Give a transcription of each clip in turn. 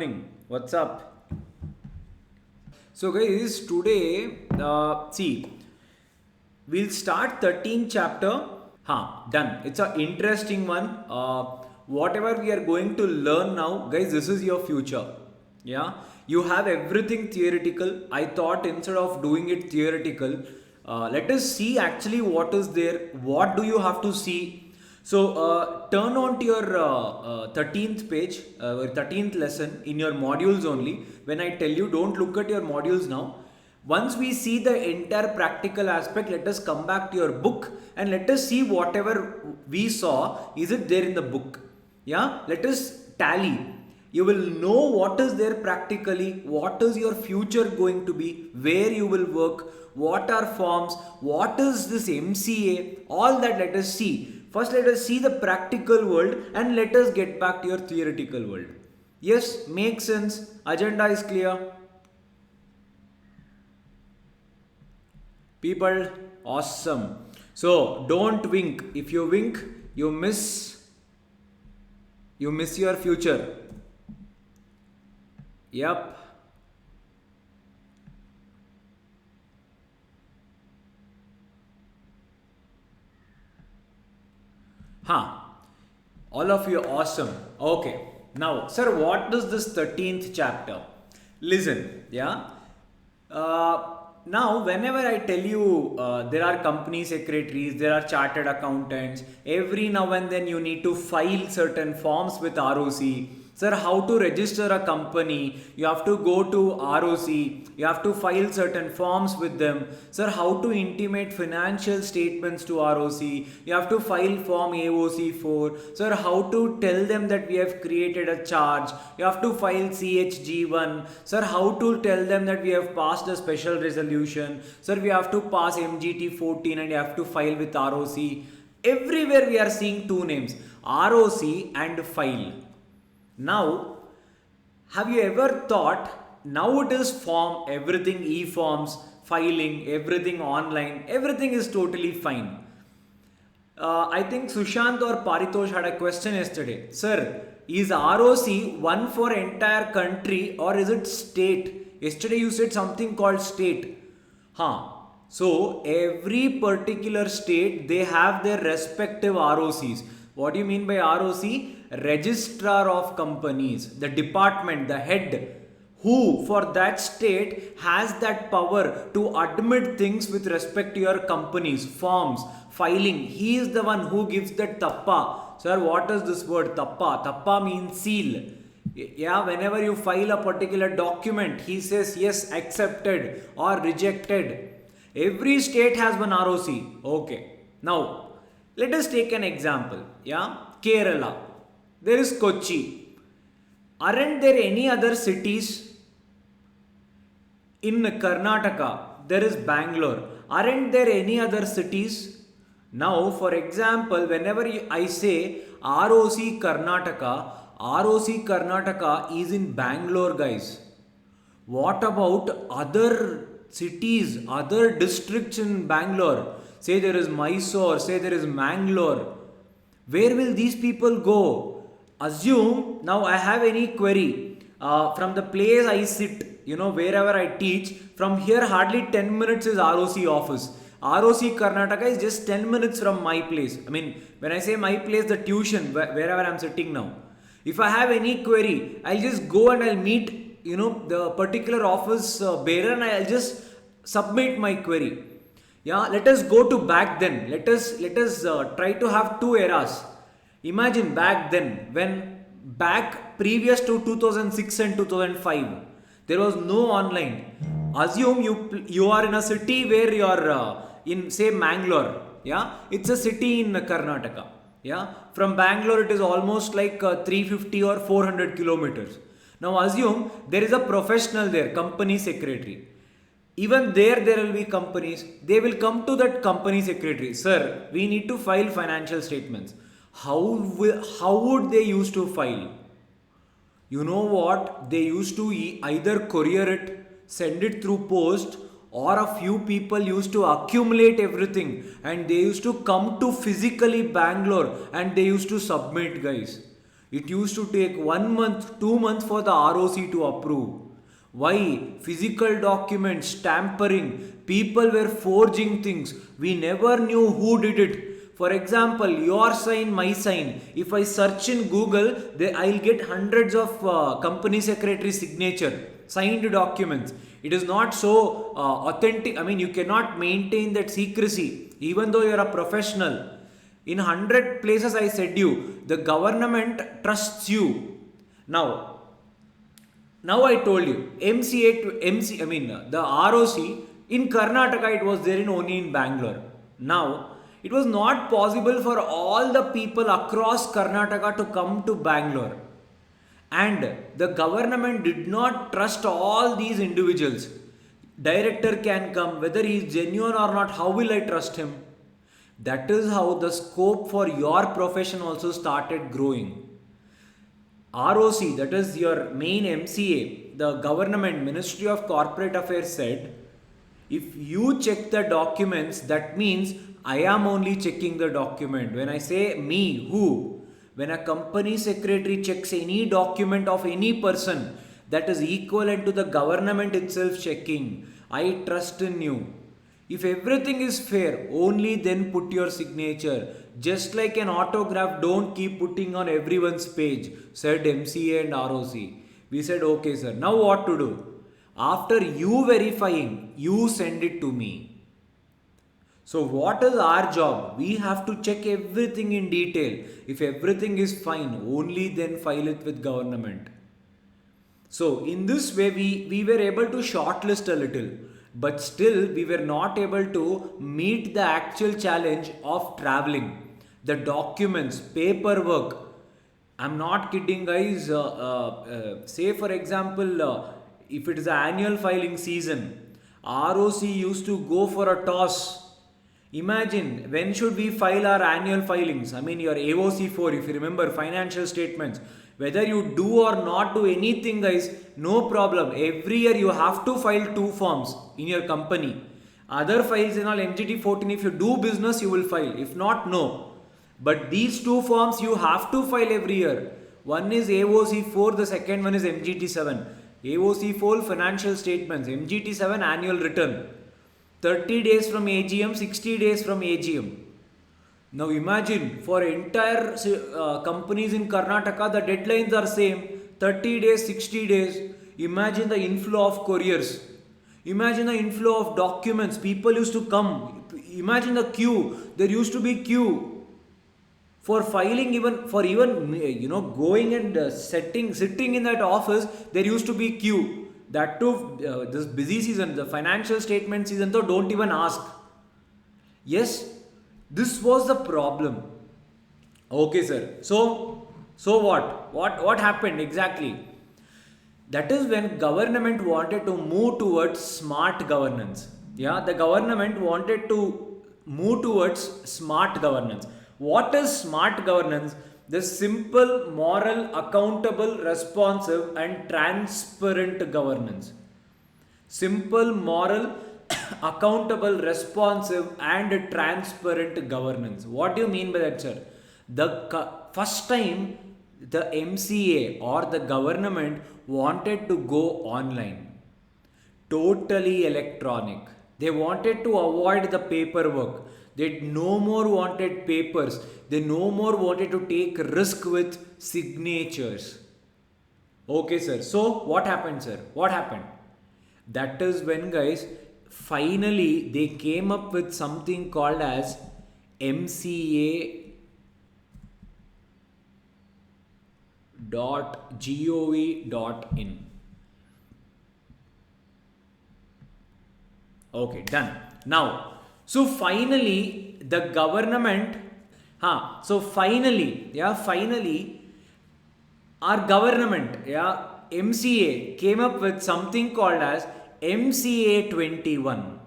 morning. What's up? So, guys, today, we'll start 13th chapter. Done. It's an interesting one. Whatever we are going to learn now, guys, this is your future. Yeah, you have everything theoretical. I thought instead of doing it theoretical, let us see actually what is there. What do you have to see? So turn on to your 13th page, or 13th lesson in your modules only. When I tell you, don't look at your modules now. Once we see the entire practical aspect, let us come back to your book and let us see whatever we saw, is it there in the book? Yeah, let us tally. You will know what is there practically, what is your future going to be, where you will work, what are forms, what is this MCA, all that let us see. First, let us see the practical world and let us get back to your theoretical world. Yes, makes sense. Agenda is clear. People, awesome. So don't wink. If you wink, you miss your future. Yep. All of you awesome. Okay. Now, sir, what is this 13th chapter? Listen, yeah. Now, whenever I tell you there are company secretaries, there are chartered accountants, every now and then you need to file certain forms with ROC. Sir, how to register a company? You have to go to ROC. You have to file certain forms with them. Sir, how to intimate financial statements to ROC? You have to file form AOC4. Sir, how to tell them that we have created a charge? You have to file CHG1. Sir, how to tell them that we have passed a special resolution? Sir, we have to pass MGT14 and you have to file with ROC. Everywhere we are seeing two names, ROC and file. Now, have you ever thought, now it is form, everything e-forms, filing, everything online, everything is totally fine. I think Sushant or Paritosh had a question yesterday. Sir, is ROC one for entire country or is it state? Yesterday you said something called state. So every particular state, they have their respective ROCs. What do you mean by ROC? Registrar of Companies, the department, the head, who for that state has that power to admit things with respect to your companies, forms, filing. He is the one who gives that tappa. Sir, what is this word tappa? Tappa means seal. Yeah, whenever you file a particular document, he says yes, accepted or rejected. Every state has one ROC. Okay. Now, let us take an example. Yeah, Kerala. There is Kochi. Aren't there any other cities? In Karnataka, there is Bangalore. Aren't there any other cities? Now, for example, whenever I say ROC Karnataka is in Bangalore, guys. What about other cities, other districts in Bangalore? Say there is Mysore, say there is Mangalore. Where will these people go? Assume now I have any query from the place I sit, wherever I teach, from here hardly 10 minutes is ROC office. ROC Karnataka is just 10 minutes from my place. I mean, when I say my place, the tuition, wherever I'm sitting now. If I have any query, I'll just go and I'll meet, the particular office bearer and I'll just submit my query. Yeah, let us go to back then. Let us try to have two eras. Imagine back then, when back previous to 2006 and 2005, there was no online. Assume you are in a city where you are in, say, Mangalore. Yeah, it's a city in Karnataka. Yeah, from Bangalore it is almost like 350 or 400 kilometers. Now assume there is a professional there, company secretary. Even there will be companies. They will come to that company secretary. Sir, we need to file financial statements. How would they used to file? You know what? They used to either courier it, send it through post, or a few people used to accumulate everything and they used to come to physically Bangalore and they used to submit, guys. It used to take 1 month, 2 months for the ROC to approve. Why? Physical documents, tampering, people were forging things. We never knew who did it. For example, your sign, my sign. If I search in Google, I'll get hundreds of company secretary signature, signed documents. It is not so authentic. I mean, you cannot maintain that secrecy, even though you're a professional. In 100 places, I said you, the government trusts you. Now, now I told you, MCA to MC, I mean, the ROC in Karnataka, it was there in only in Bangalore. Now, it was not possible for all the people across Karnataka to come to Bangalore. And the government did not trust all these individuals. Director can come, whether he is genuine or not, how will I trust him? That is how the scope for your profession also started growing. ROC, that is your main MCA, the government Ministry of Corporate Affairs said, if you check the documents, that means I am only checking the document. When I say me, who? When a company secretary checks any document of any person, that is equivalent to the government itself checking. I trust in you. If everything is fair, only then put your signature. Just like an autograph, don't keep putting on everyone's page, said MCA and ROC. We said, okay, sir. Now what to do? After you verifying, you send it to me. So what is our job? We have to check everything in detail. If everything is fine, only then file it with government. So in this way, we were able to shortlist a little. But still, we were not able to meet the actual challenge of traveling. The documents, paperwork. I'm not kidding, guys. Say, for example, if it is an annual filing season, ROC used to go for a toss. Imagine, when should we file our annual filings? I mean, your AOC 4, if you remember, financial statements. Whether you do or not do anything, guys, no problem. Every year you have to file 2 forms in your company. Other files in all MGT 14, if you do business, you will file. If not, no. But these 2 forms you have to file every year. One is AOC 4, the second one is MGT 7. AOC 4, financial statements. MGT 7, annual return. 30 days from AGM, 60 days from AGM. Now imagine, for entire companies in Karnataka, the deadlines are same, 30 days, 60 days. Imagine the inflow of couriers. Imagine the inflow of documents. People used to come. Imagine the queue. There used to be queue for filing, even going and sitting in that office. There used to be queue. That too, this busy season, the financial statement season, though, don't even ask. Yes, this was the problem. Okay, sir. So what? What happened exactly? That is when government wanted to move towards smart governance. Yeah, the government wanted to move towards smart governance. What is smart governance? The simple, moral, accountable, responsive, and transparent governance. Simple, moral, accountable, responsive, and transparent governance. What do you mean by that, sir? The first time the MCA or the government wanted to go online, totally electronic. They wanted to avoid the paperwork. They no more wanted papers. They no more wanted to take risk with signatures. Okay, sir. So what happened, sir? What happened? That is when, guys, finally they came up with something called as mca.gov.in. Okay, done. Now, so finally the government, finally our government, MCA came up with something called as MCA 21.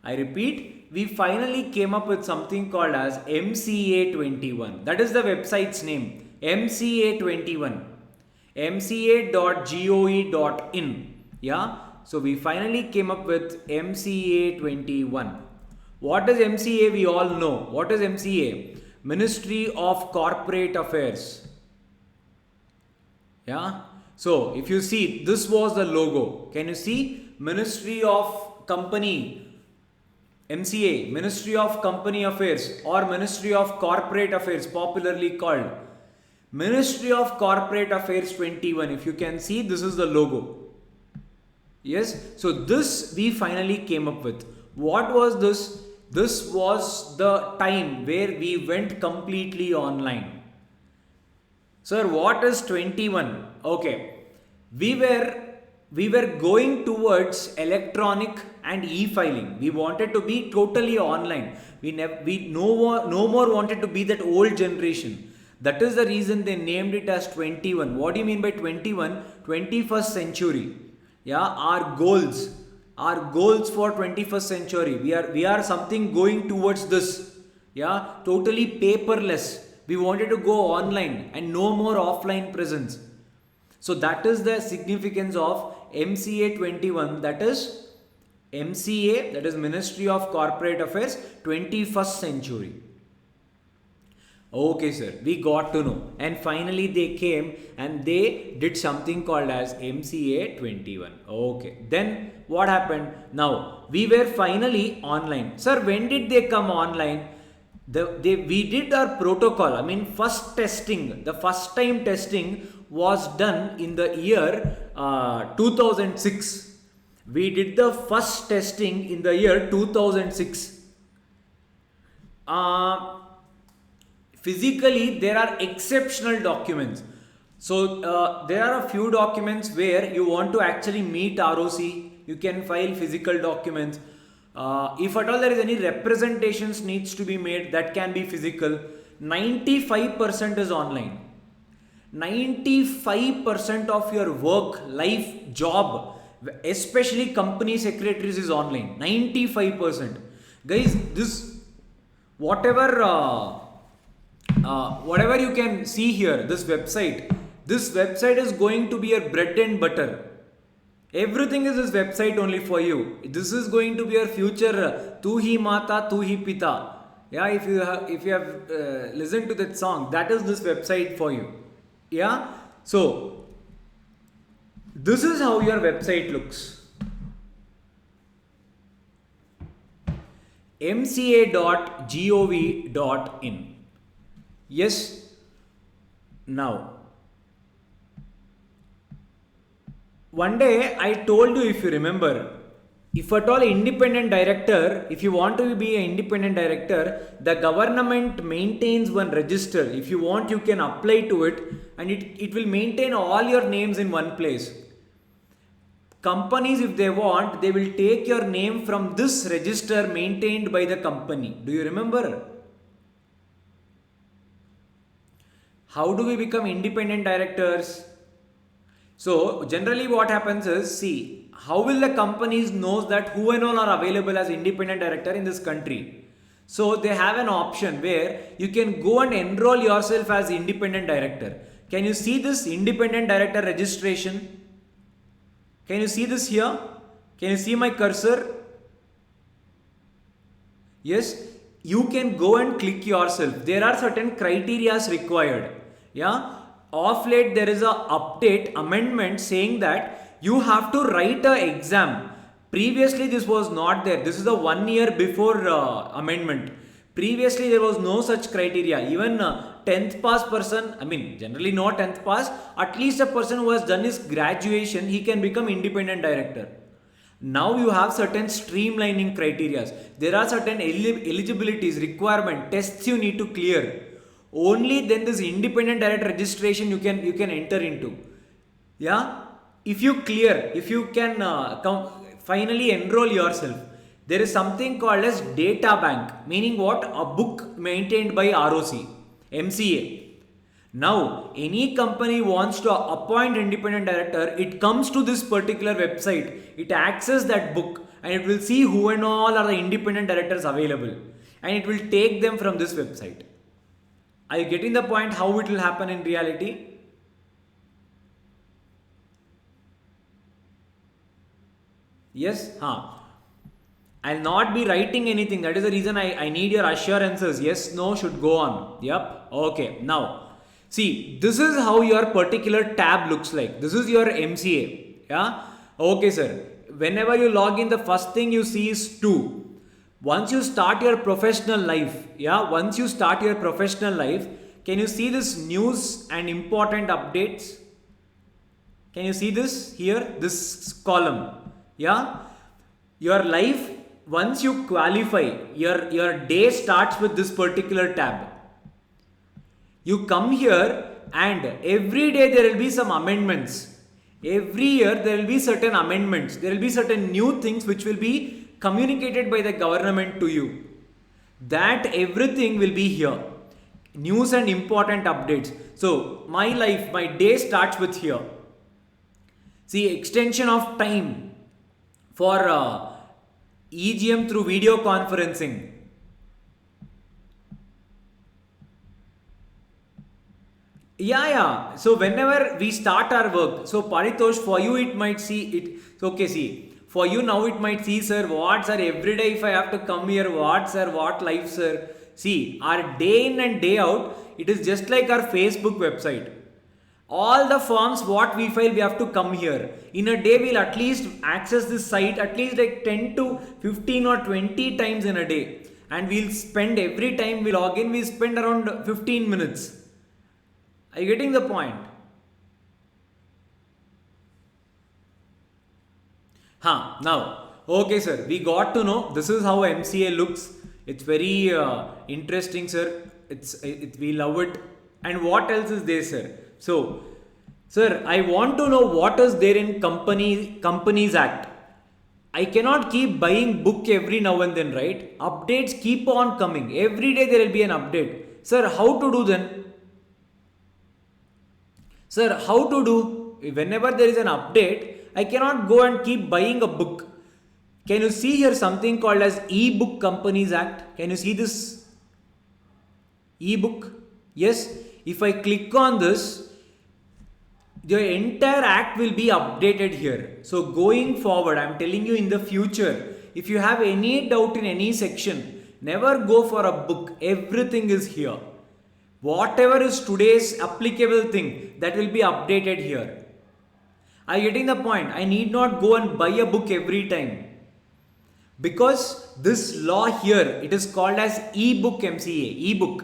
I repeat, we finally came up with something called as MCA 21. That is the website's name, MCA 21. mca.gov.in. Yeah. So we finally came up with MCA 21. What is MCA? We all know. What is MCA? Ministry of Corporate Affairs. Yeah. So if you see, this was the logo. Can you see? Ministry of Company, MCA, Ministry of Company Affairs or Ministry of Corporate Affairs, popularly called Ministry of Corporate Affairs 21. If you can see, this is the logo. Yes. So this we finally came up with. What was this? This was the time where we went completely online. Sir, what is 21? Okay. We were we were going towards electronic and e-filing. We wanted to be totally online. We no more wanted to be that old generation. That is the reason they named it as 21. What do you mean by 21? 21st century. Yeah, our goals for 21st century. We are something going towards this. Yeah, totally paperless. We wanted to go online and no more offline presence. So that is the significance of MCA 21, that is MCA, that is Ministry of Corporate Affairs 21st century. Okay, sir, we got to know. And finally, they came and they did something called as MCA 21. Okay, then what happened? Now, we were finally online. Sir, when did they come online? We did our protocol. I mean, first testing, the first time testing was done in the year 2006. We did the first testing in the year 2006. Physically, there are exceptional documents. So there are a few documents where you want to actually meet ROC. You can file physical documents. If at all there is any representations needs to be made, that can be physical. 95% is online. 95% of your work, life, job, especially company secretaries, is online. 95%. Guys, this whatever you can see here, this website is going to be your bread and butter. Everything is this website only for you. This is going to be your future. Tu hi mata, tu hi pita. Yeah, if you have listened to that song, that is this website for you. Yeah. So this is how your website looks. mca.gov.in. Yes. Now, one day I told you, if you remember, if at all independent director, if you want to be an independent director, the government maintains one register. If you want, you can apply to it and it will maintain all your names in one place. Companies, if they want, they will take your name from this register maintained by the company. Do you remember? How do we become independent directors? So generally what happens is, see, how will the companies knows that who and all are available as independent director in this country? So they have an option where you can go and enroll yourself as independent director. Can you see this independent director registration? Can you see this here? Can you see my cursor? Yes, you can go and click yourself. There are certain criteria required. Yeah, of late there is a update amendment saying that you have to write a exam. Previously this was not there. This is the 1 year before amendment. Previously there was no such criteria. Even 10th pass person, I mean generally not 10th pass, at least a person who has done his graduation, he can become independent director. Now you have certain streamlining criteria. There are certain eligibilities, requirement, tests you need to clear. Only then this independent director registration you can enter into. Yeah, if you clear, if you can finally enroll yourself, there is something called as data bank, meaning what? A book maintained by ROC, MCA. Now any company wants to appoint independent director, it comes to this particular website, it accesses that book and it will see who and all are the independent directors available and it will take them from this website. Are you getting the point how it will happen in reality? Yes? I'll not be writing anything. That is the reason I need your assurances. Yes, no should go on. Yep. Okay. Now, See, this is how your particular tab looks like. This is your MCA. Yeah. Okay, sir. Whenever you log in, the first thing you see is 2. Once you start your professional life, can you see this news and important updates? Can you see this here? This column. Yeah. Your life, once you qualify, your day starts with this particular tab. You come here and every day there will be some amendments. Every year there will be certain amendments. There will be certain new things which will be communicated by the government to you. That everything will be here. News and important updates. So my life, my day starts with here. See, extension of time for EGM through video conferencing. Yeah. So whenever we start our work, so Paritosh, for you it might see it. So okay, see, for you now it might see, sir, what, sir, every day if I have to come here, what, sir, what life, sir. See, our day in and day out, it is just like our Facebook website. All the forms what we file, we have to come here. In a day, we'll at least access this site at least like 10 to 15 or 20 times in a day. And we'll spend every time we log in, we spend around 15 minutes. Are you getting the point? Now, okay, sir, we got to know this is how MCA looks. It's very interesting, sir. We love it. And what else is there, sir? So, sir, I want to know what is there in Companies Act. I cannot keep buying book every now and then, right? Updates keep on coming. Every day there will be an update. Sir, how to do then? Sir, how to do? Whenever there is an update, I cannot go and keep buying a book. Can you see here something called as e-book Companies Act? Can you see this? E-book? Yes. If I click on this, the entire act will be updated here. So going forward, I am telling you in the future, if you have any doubt in any section, never go for a book. Everything is here. Whatever is today's applicable thing, that will be updated here. Are you getting the point? I need not go and buy a book every time. Because this law here, it is called as e-book MCA, e-book.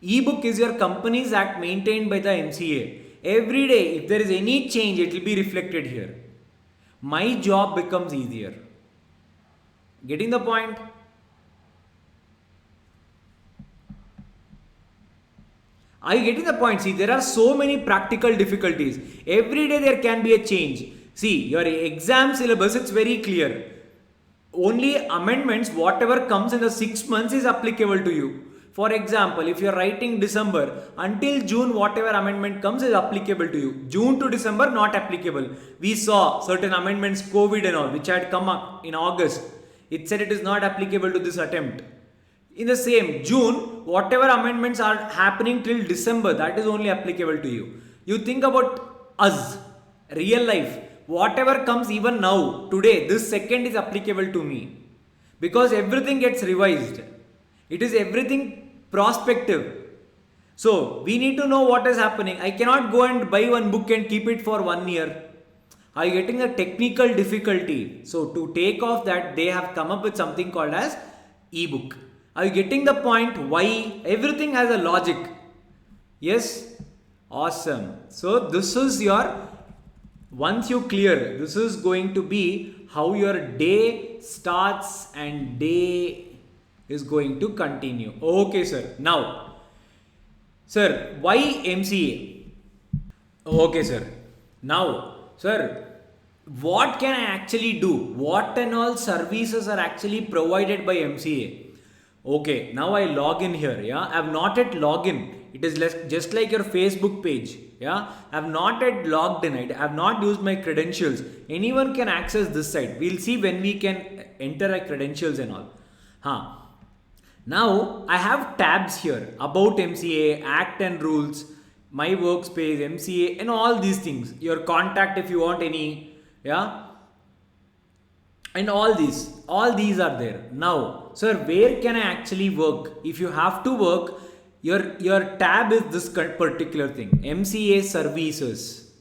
E-book is your Companies Act maintained by the MCA. Every day, if there is any change, it will be reflected here. My job becomes easier. Getting the point? Are you getting the point? See, there are so many practical difficulties. Every day there can be a change. See, your exam syllabus, it's very clear. Only amendments, whatever comes in the 6 months is applicable to you. For example, if you are writing December, until June, whatever amendment comes is applicable to you. June to December, not applicable. We saw certain amendments, COVID and all, which had come up in August. It said it is not applicable to this attempt. In the same June, whatever amendments are happening till December, that is only applicable to you. You think about us, real life. Whatever comes even now, today, this second is applicable to me. Because everything gets revised. It is everything prospective. So, we need to know what is happening. I cannot go and buy one book and keep it for 1 year. Are you getting a technical difficulty? So, to take off that, they have come up with something called as e-book. Are you getting the point? Why? Everything has a logic. Yes? Awesome. So, this is your, once you clear, this is going to be how your day starts and day is going to continue. Okay, sir. Now, sir, why MCA? Okay, sir. Now, sir, what can I actually do? What and all services are actually provided by MCA? Okay, now I log in here. Yeah, I have not yet logged in. It is just like your Facebook page. Yeah, I have not yet logged in. I have not used my credentials. Anyone can access this site. We'll see when we can enter our credentials and all. Now I have tabs here about MCA, Act and Rules, My Workspace, MCA, and all these things. Your contact if you want any, yeah, and all these are there. Now, sir, where can I actually work? If you have to work, Your tab is this particular thing, MCA services.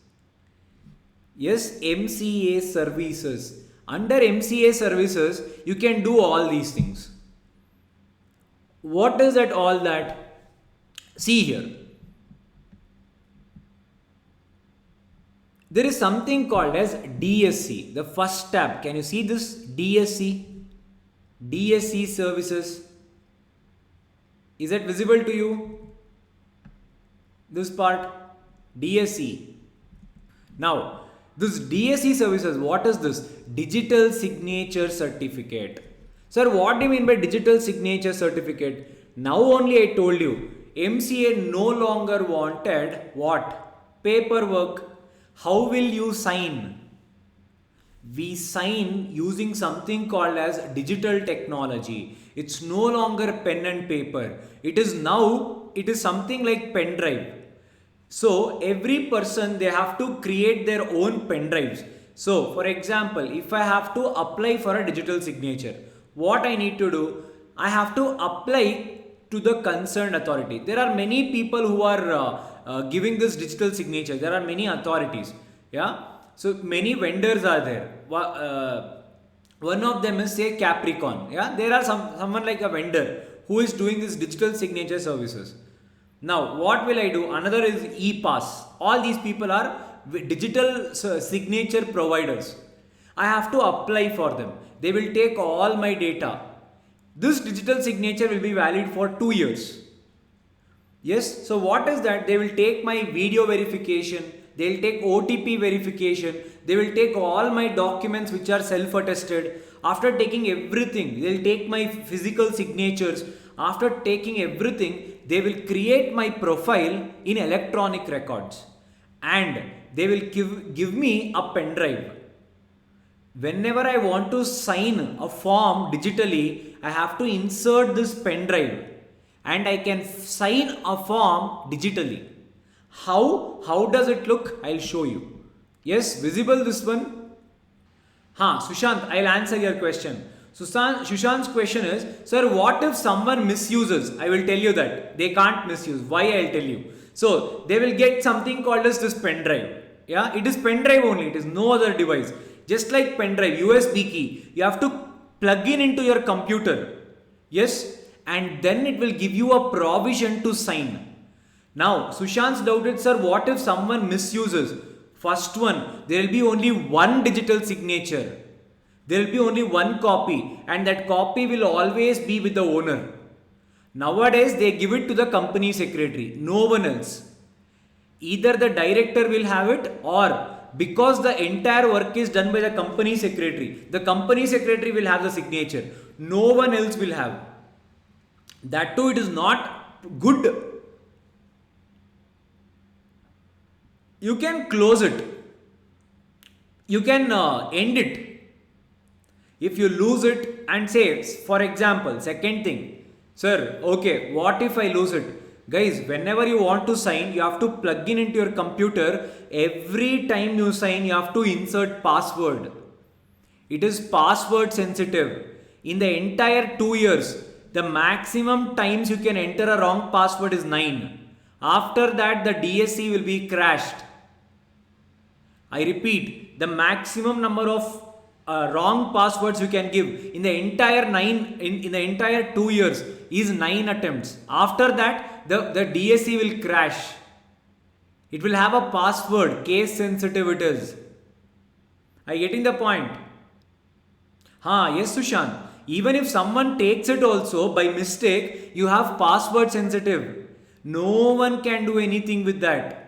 Yes, MCA services. Under MCA services, you can do all these things. What is that all that? See here. There is something called as DSC. The first tab. Can you see this? DSC. DSC services. Is that visible to you? This part. DSC. Now, this DSC services, what is this? Digital signature certificate. Sir, what do you mean by digital signature certificate? Now only I told you, MCA no longer wanted what? Paperwork. How will you sign? We sign using something called as digital technology. It's no longer pen and paper. It is something like pen drive. So every person, they have to create their own pen drives. So for example, if I have to apply for a digital signature, what I need to do? I have to apply to the concerned authority. There are many people who are giving this digital signature. There are many authorities. Yeah. So many vendors are there. One of them is say Capricorn. Yeah. There are someone like a vendor who is doing this digital signature services. Now, what will I do? Another is ePass. All these people are digital signature providers. I have to apply for them. They will take all my data. This digital signature will be valid for 2 years. Yes. So what is that? They will take my video verification. They will take OTP verification. They will take all my documents which are self-attested. After taking everything, they will take my physical signatures. After taking everything, they will create my profile in electronic records. And they will give me a pen drive. Whenever I want to sign a form digitally, I have to insert this pen drive. And I can sign a form digitally. How does it look? I'll show you. Yes, visible this one? Sushant, I'll answer your question. Sushant's question is, sir, what if someone misuses? I will tell you that. They can't misuse. Why? I'll tell you. So, they will get something called as this pen drive. Yeah, it is pen drive only. It is no other device. Just like pen drive, USB key. You have to plug in into your computer. Yes, and then it will give you a provision to sign. Now, Sushant's doubted, sir, what if someone misuses? First one, there will be only one digital signature. There will be only one copy, and that copy will always be with the owner. Nowadays, they give it to the company secretary, no one else. Either the director will have it, or because the entire work is done by the company secretary will have the signature. No one else will have. That too, it is not good. You can close it. You can end it. If you lose it and say, for example, second thing, sir, okay, what if I lose it? Guys, whenever you want to sign, you have to plug in into your computer. Every time you sign, you have to insert password. It is password sensitive. In the entire 2 years, the maximum times you can enter a wrong password is 9. After that, the DSC will be crashed. I repeat, the maximum number of wrong passwords you can give in the entire 2 years is 9 attempts. After that, the DSC will crash. It will have a password, case sensitive it is. Are you getting the point? Yes, Sushant. Even if someone takes it also by mistake, you have password sensitive. No one can do anything with that.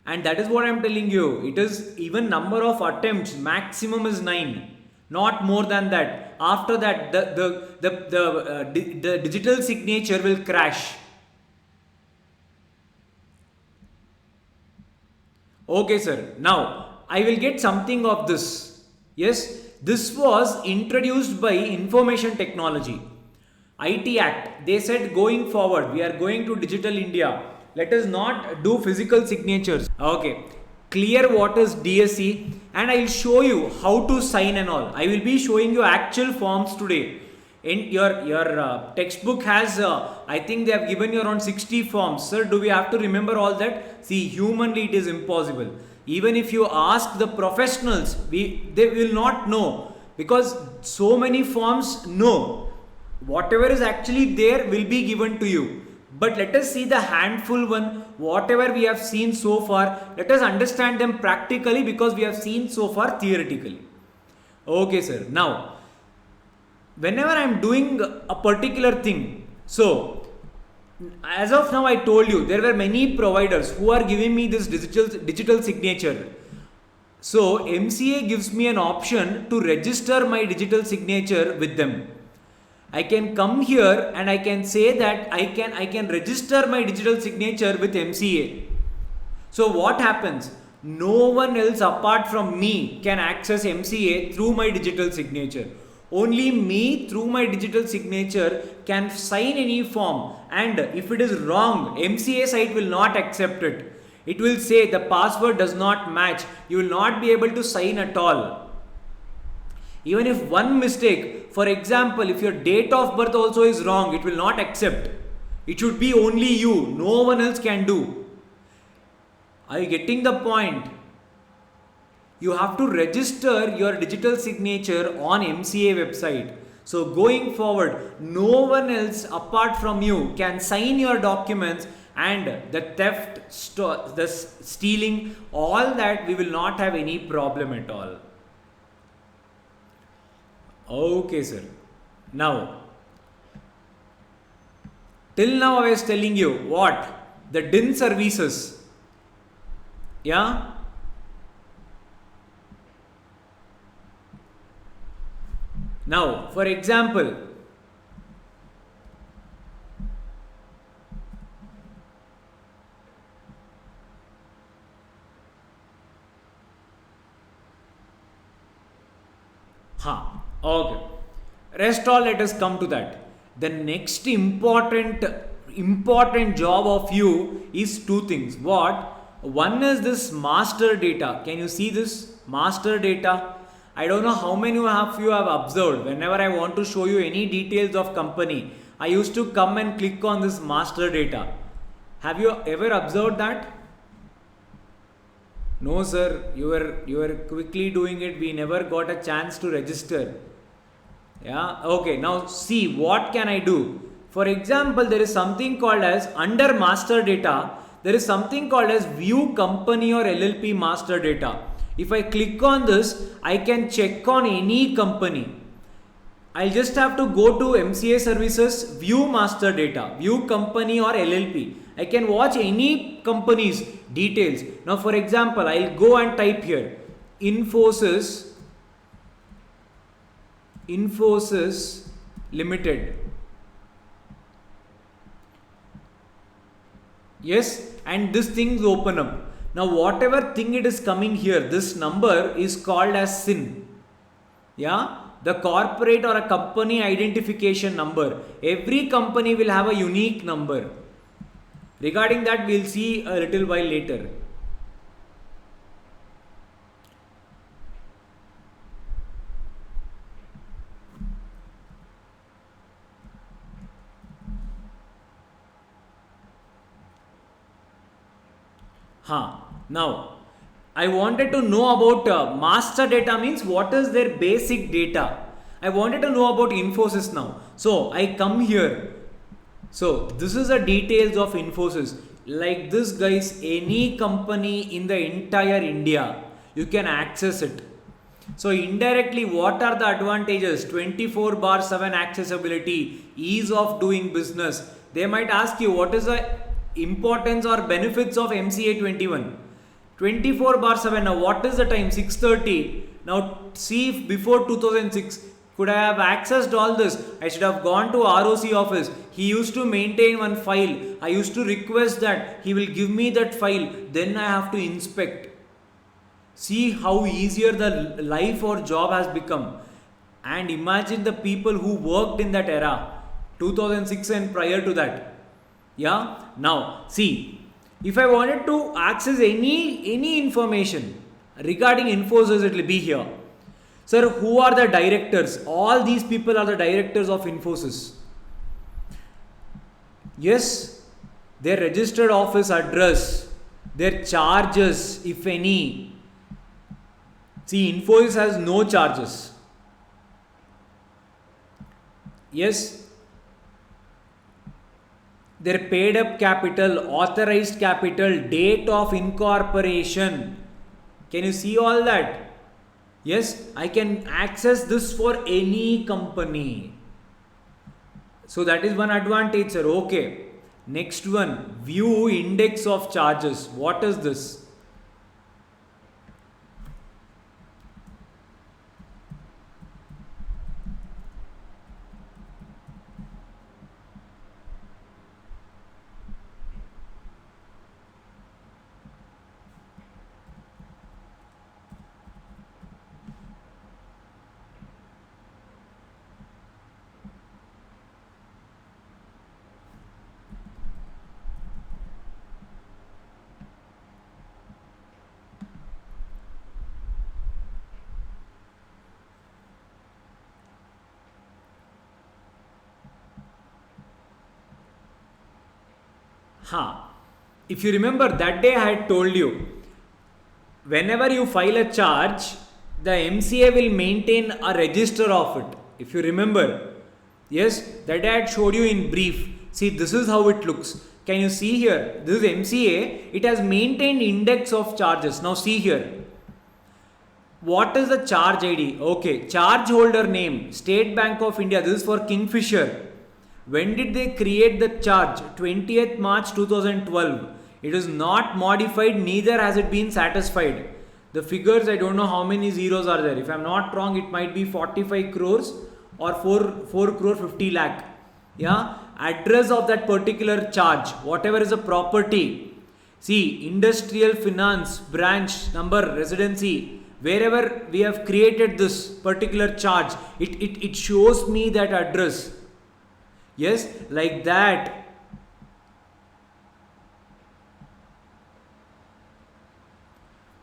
And that is what I am telling you. It is even number of attempts, maximum is 9. Not more than that. After that, the digital signature will crash. Okay, sir. Now, I will get something of this. Yes, this was introduced by Information Technology. IT Act. They said going forward, we are going to Digital India. Let us not do physical signatures. Okay. Clear what is DSC, and I will show you how to sign and all. I will be showing you actual forms today. In your textbook has I think they have given you around 60 forms. Sir, do we have to remember all that? See, humanly it is impossible. Even if you ask the professionals, they will not know, because so many forms. No, whatever is actually there will be given to you. But let us see the handful one, whatever we have seen so far. Let us understand them practically, because we have seen so far theoretically. Okay, sir. Now, whenever I'm doing a particular thing, so as of now, I told you there were many providers who are giving me this digital signature. So MCA gives me an option to register my digital signature with them. I can come here and I can say that I can register my digital signature with MCA. So what happens? No one else apart from me can access MCA through my digital signature. Only me through my digital signature can sign any form, and if it is wrong, MCA site will not accept it. It will say the password does not match. You will not be able to sign at all. Even if one mistake, for example, if your date of birth also is wrong, it will not accept. It should be only you. No one else can do. Are you getting the point? You have to register your digital signature on MCA website. So going forward, no one else apart from you can sign your documents, and the theft, the stealing, all that, we will not have any problem at all. Okay, sir. Now, till now I was telling you what? The DIN services. Yeah? Now, for example, okay. Rest all, let us come to that. The next important job of you is two things. What? One is this master data. Can you see this master data? I don't know how many of you have observed. Whenever I want to show you any details of company, I used to come and click on this master data. Have you ever observed that? No, sir. You were quickly doing it. We never got a chance to register. Yeah. Okay. Now see, what can I do? For example, there is something called as, under master data, there is something called as view company or LLP master data. If I click on this, I can check on any company. I'll just have to go to MCA services, view master data, view company or LLP. I can watch any company's details. Now, for example, I'll go and type here Infosys Limited. Yes, and this thing will open up. Now, whatever thing it is coming here, this number is called as SIN. Yeah, the corporate or a company identification number. Every company will have a unique number. Regarding that, we'll see a little while later. Now, I wanted to know about master data, means what is their basic data. I wanted to know about Infosys now. So, I come here. So, this is the details of Infosys. Like this, guys, any company in the entire India, you can access it. So, indirectly, what are the advantages? 24/7 accessibility, ease of doing business. They might ask you, what is the importance or benefits of MCA 21? 24/7. Now, what is the time? 6:30. Now, see, if before 2006, could I have accessed all this? I should have gone to ROC office. He used to maintain one file. I used to request that he will give me that file. Then I have to inspect. See how easier the life or job has become. And imagine the people who worked in that era, 2006 and prior to that. Yeah. Now, see, if I wanted to access any information regarding Infosys, it will be here. Sir, who are the directors? All these people are the directors of Infosys. Yes, their registered office address, their charges, if any. See, Infosys has no charges. Yes, their paid up capital, authorized capital, date of incorporation. Can you see all that? Yes, I can access this for any company. So that is one advantage, sir. Okay. Next one, view index of charges. What is this? If you remember that day I had told you, whenever you file a charge, the MCA will maintain a register of it. If you remember, yes, that I had showed you in brief. See, this is how it looks. Can you see here? This is MCA. It has maintained index of charges. Now see here. What is the charge ID? Okay, charge holder name, State Bank of India. This is for Kingfisher. When did they create the charge? 20th March 2012. It is not modified, neither has it been satisfied. The figures, I don't know how many zeros are there. If I am not wrong, it might be 45 crores or 4 crore 50 lakh. Yeah, address of that particular charge, whatever is a property. See, industrial finance, branch, number, residency, wherever we have created this particular charge, it shows me that address. Yes, like that.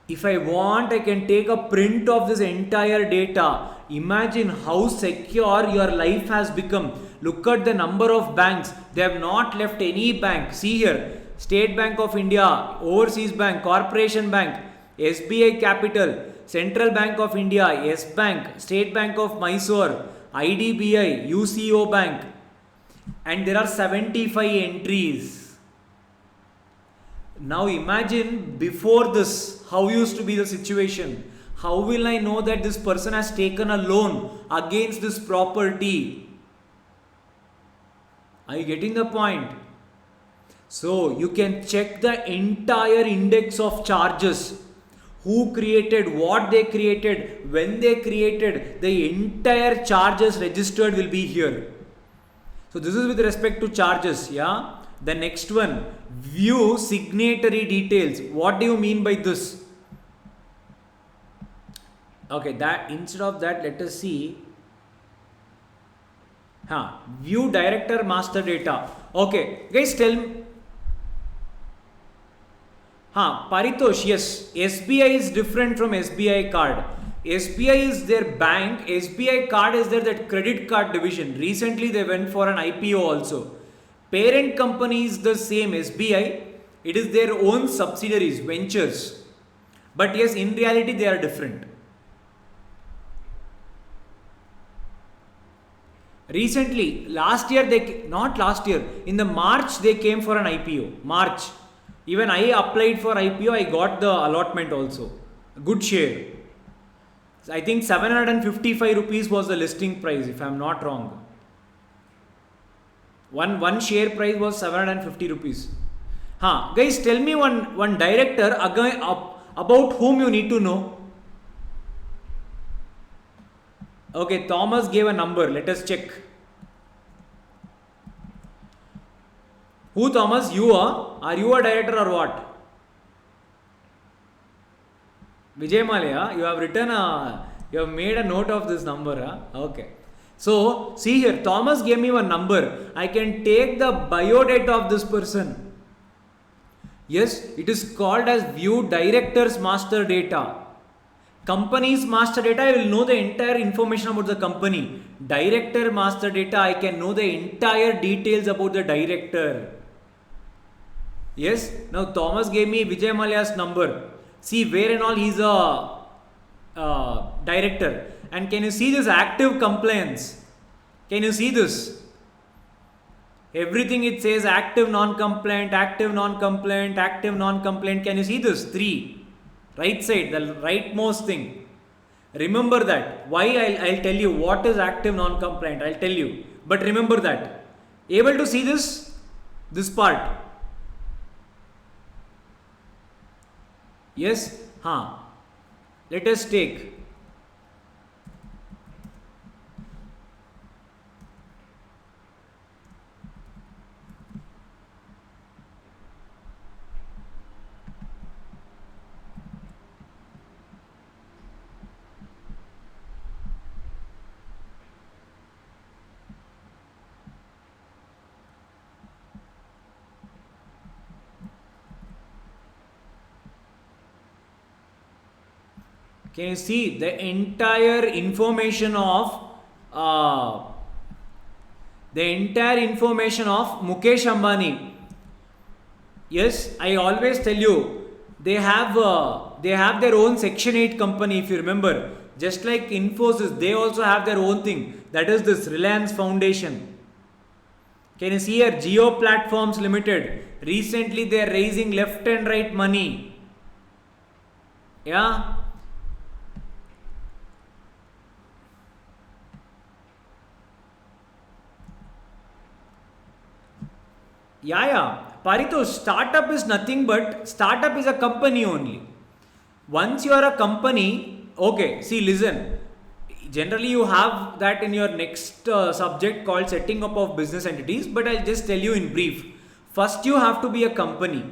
If I want, I can take a print of this entire data. Imagine how secure your life has become. Look at the number of banks. They have not left any bank. See here, State Bank of India, Overseas Bank, Corporation Bank, SBI Capital, Central Bank of India, Yes Bank, State Bank of Mysore, IDBI, UCO Bank. And there are 75 entries. Now imagine before this, how used to be the situation. How will I know that this person has taken a loan against this property? Are you getting the point? So you can check the entire index of charges. Who created, what they created, when they created, the entire charges registered will be here. So this is with respect to charges, yeah. The next one, view signatory details. What do you mean by this? Okay, that instead of that, let us see. View director master data. Okay, guys, tell me. Paritosh, yes, SBI is different from SBI card. SBI is their bank, SBI card is that credit card division. Recently they went for an IPO also. Parent company is the same, SBI. It is their own subsidiaries, ventures. But yes, in reality they are different. Recently, in the March they came for an IPO. March. Even I applied for IPO, I got the allotment also. Good share. I think 755 rupees was the listing price, if I am not wrong. One share price was 750 rupees. Guys, tell me one director about whom you need to know. Okay, Thomas gave a number. Let us check. Who, Thomas? You are? Are you a director or what? Vijay Malya, you have written you have made a note of this number. Okay. So, see here, Thomas gave me one number. I can take the biodata of this person. Yes, it is called as view directors master data. Company's master data, I will know the entire information about the company. Director master data, I can know the entire details about the director. Yes, now Thomas gave me Vijay Mallya's number. See where and all he's a director. And can you see this active compliance? Can you see this? Everything it says active non-compliant, active non-compliant, active non-compliant. Can you see this? 3. Right side, the rightmost thing. Remember that. Why? I'll tell you what is active non-compliant. I'll tell you. But remember that. Able to see this? This part. Yes? Let us take. Can you see the entire information of Mukesh Ambani? Yes, I always tell you they have their own Section 8 company. If you remember, just like Infosys, they also have their own thing. That is this Reliance Foundation. Can you see here? Geo Platforms Limited. Recently, they are raising left and right money. Yeah. Parito, startup is nothing but startup is a company only. Once you are a company, okay, see, listen. Generally, you have that in your next subject called setting up of business entities, but I'll just tell you in brief. First, you have to be a company.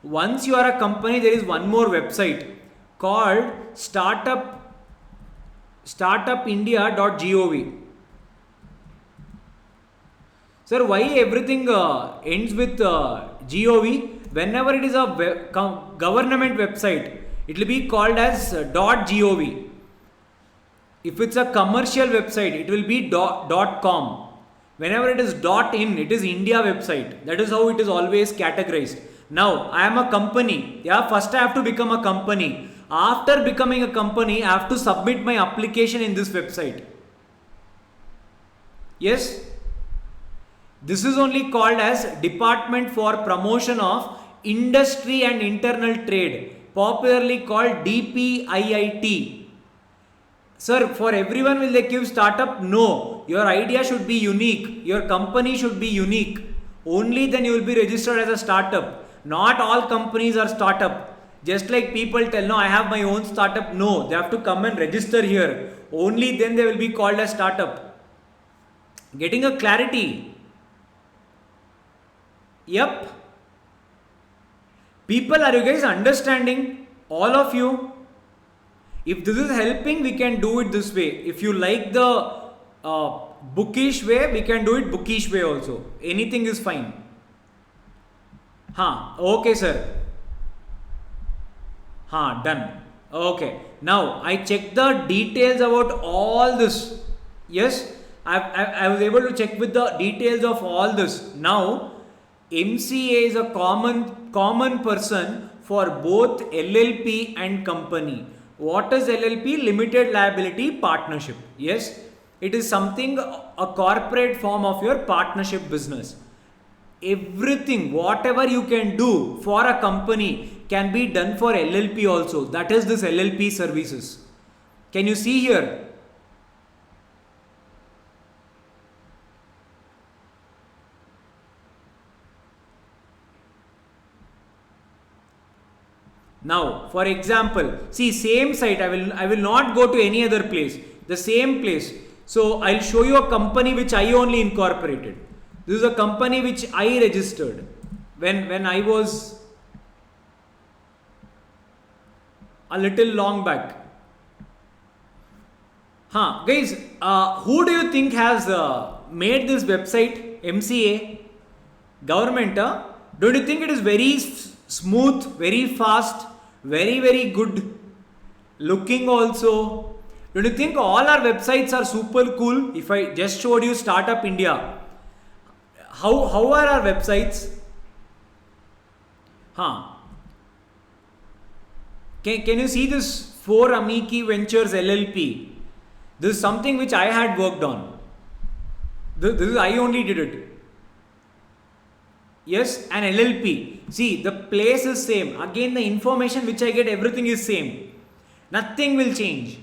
Once you are a company, there is one more website called startupindia.gov. Sir, why everything ends with GOV? Whenever it is a government website, it will be called as .gov. If it's a commercial website, it will be .com. Whenever it is .in, it is India website. That is how it is always categorized. Now, I am a company. First I have to become a company. After becoming a company, I have to submit my application in this website. Yes? This is only called as Department for Promotion of Industry and Internal Trade, popularly called DPIIT. Sir, for everyone will they give startup? No. Your idea should be unique. Your company should be unique. Only then you will be registered as a startup. Not all companies are startup. Just like people tell, no, I have my own startup. No, they have to come and register here. Only then they will be called as startup. Getting a clarity. Yep. People, are you guys understanding? All of you? If this is helping, we can do it this way. If you like the bookish way, we can do it bookish way also. Anything is fine. Okay, sir. Done. Okay. Now, I checked the details about all this. Yes, I was able to check with the details of all this. Now, MCA is a common person for both LLP and company. What is LLP? Limited Liability Partnership. Yes, it is something, a corporate form of your partnership business. Everything, whatever you can do for a company can be done for LLP also. That is this LLP services. Can you see here? Now, for example, see same site, I will not go to any other place, the same place. So, I'll show you a company which I only incorporated. This is a company which I registered when I was a little long back. Guys, who do you think has made this website? MCA? Government? Don't you think it is very smooth, very fast, very good? looking also. Don't you think all our websites are super cool? If I just showed you Startup India, how are our websites? Can you see this 4 Amici Ventures LLP? This is something which I had worked on. This is, I only did it. Yes, an LLP. See, the place is same. Again, the information which I get, everything is same. Nothing will change.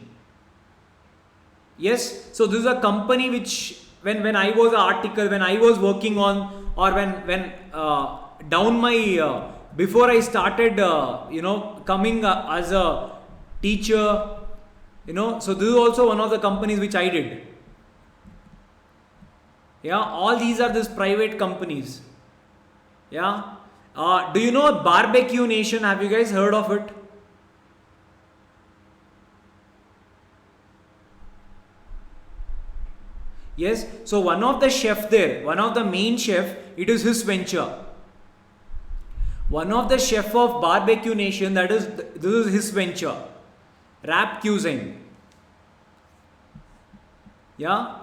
Yes, so this is a company which when I was an article, when I was working on, or when down my before I started coming as a teacher, so this is also one of the companies which I did. Yeah, all these are these private companies. Yeah, do you know Barbecue Nation? Have you guys heard of it? Yes, so one of the chef there, one of the main chef, it is his venture. One of the chef of Barbecue Nation, this is his venture. Rap Cuisine. Yeah.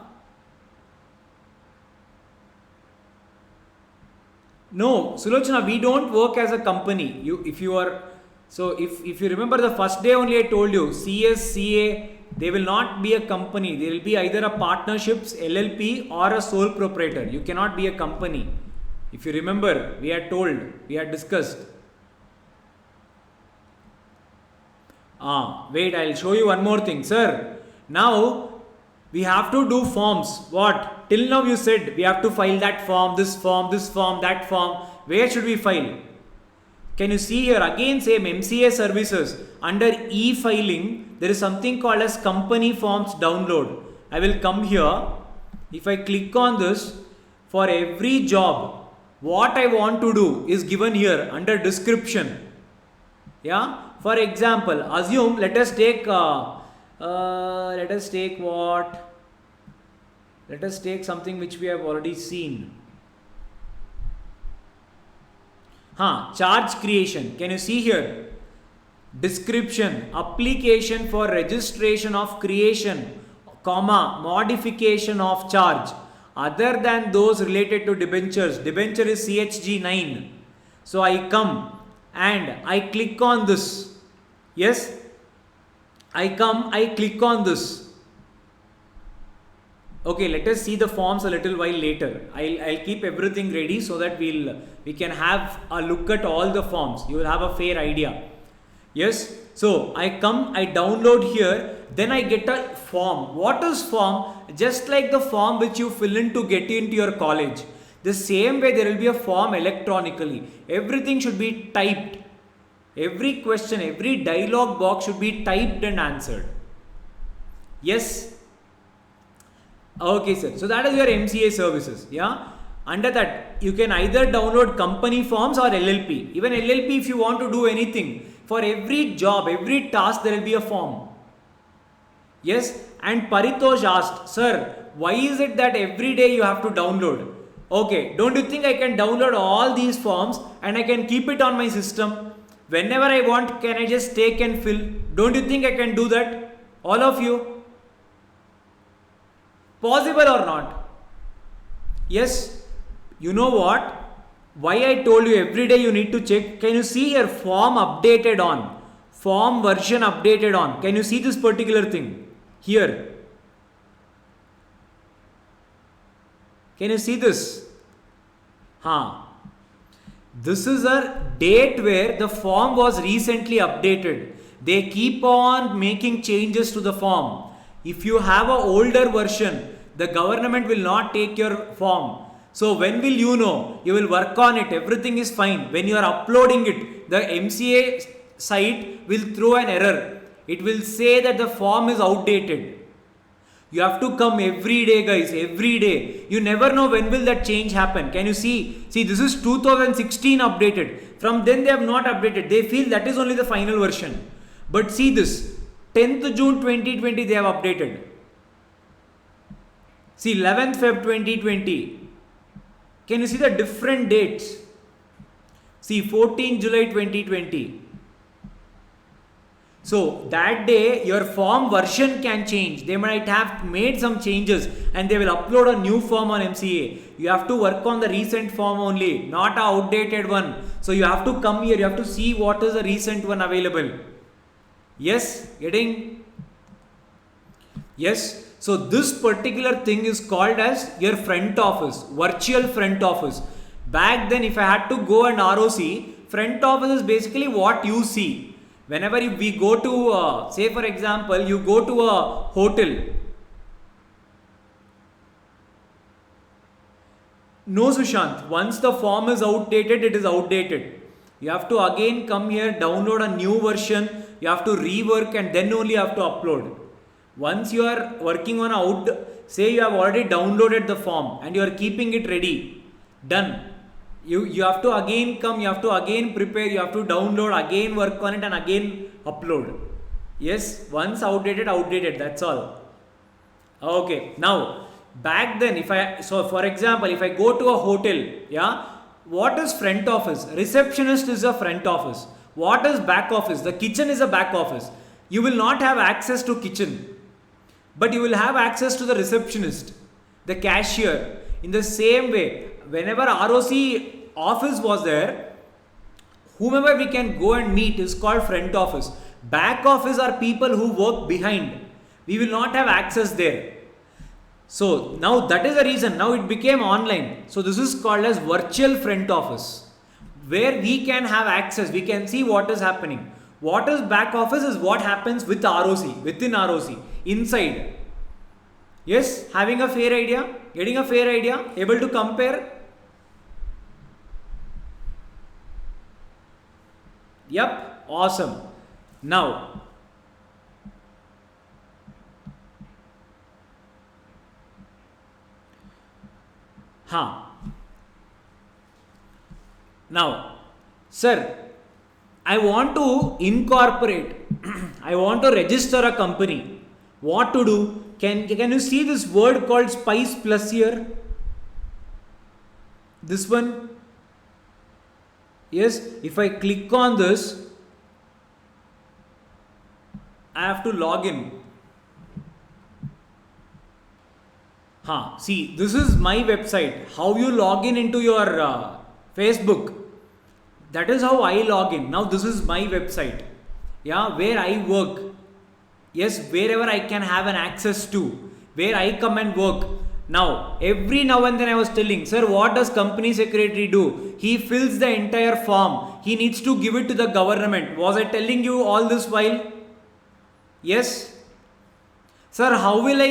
No, Sulochana, we don't work as a company. If you remember the first day only I told you, CSCA, they will not be a company. They will be either a partnerships, LLP or a sole proprietor. You cannot be a company. If you remember, we had discussed. Wait, I'll show you one more thing, sir. Now, we have to do forms. What? Till now you said we have to file that form, this form, that form. Where should we file? Can you see here again same MCA services under e-filing there is something called as company forms download. I will come here. If I click on this, for every job what I want to do is given here under description. Yeah. For example, assume let us take what? Let us take something which we have already seen. Charge creation. Can you see here? Description, application for registration of creation, modification of charge other than those related to debentures. Debenture is CHG 9. So I come and I click on this. Yes, I click on this. Okay, let us see the forms a little while later. I'll keep everything ready so that we can have a look at all the forms. You will have a fair idea. Yes, so I download here, then I get a form. What is form? Just like the form which you fill in to get into your college. The same way there will be a form electronically. Everything should be typed. Every question, every dialog box should be typed and answered. Yes. Okay, sir. So that is your MCA services. Yeah. Under that, you can either download company forms or LLP. Even LLP, if you want to do anything, for every job, every task, there will be a form. Yes. And Paritosh asked, sir, why is it that every day you have to download? Okay. Don't you think I can download all these forms and I can keep it on my system? Whenever I want, can I just take and fill? Don't you think I can do that? All of you? Possible or not? Yes. You know what? Why I told you every day you need to check. Can you see here form updated on? Form version updated on. Can you see this particular thing? Here. Can you see this? This is a date where the form was recently updated. They keep on making changes to the form. If you have an older version, the government will not take your form. So when will you know? You will work on it. Everything is fine. When you are uploading it, the MCA site will throw an error. It will say that the form is outdated. You have to come every day, guys. Every day. You never know when will that change happen. Can you see? See, this is 2016 updated. From then they have not updated. They feel that is only the final version. But see this. 10th June 2020 they have updated. See 11th Feb 2020. Can you see the different dates? See 14 July 2020. So that day your form version can change. They might have made some changes and they will upload a new form on MCA. You have to work on the recent form only, not an outdated one. So you have to come here, you have to see what is the recent one available. Yes, getting? Yes. So this particular thing is called as your front office, virtual front office. Back then if I had to go and ROC, front office is basically what you see. Whenever we go to, say for example, you go to a hotel. No, Sushant, once the form is outdated, it is outdated. You have to again come here, download a new version, you have to rework and then only you have to upload. Once you are working on say you have already downloaded the form and you are keeping it ready, done. You have to again come, you have to again prepare, you have to download, again work on it and again upload. Yes, once outdated, that's all. Okay, now back then so for example, if I go to a hotel, yeah, what is front office? Receptionist is a front office. What is back office? The kitchen is a back office. You will not have access to kitchen, but you will have access to the receptionist, the cashier. In the same way, whenever ROC office was there, whomever we can go and meet is called front office. Back office are people who work behind. We will not have access there. So now that is the reason. Now it became online. So this is called as virtual front office, where we can have access. We can see what is happening. What is back office is what happens with ROC, within ROC, inside. Yes, having a fair idea, getting a fair idea, able to compare. Yep, awesome. Now, now, sir, I want to incorporate, I want to register a company. What to do? Can you see this word called Spice Plus here? This one? Yes, if I click on this, I have to log in. See, this is my website. How you log in into your Facebook. That is how I log in. Now this is my website. Yeah, where I work. Yes, wherever I can have an access to, where I come and work. Now, every now and then I was telling, sir, what does company secretary do? He fills the entire form. He needs to give it to the government. Was I telling you all this while? Yes. Sir, how will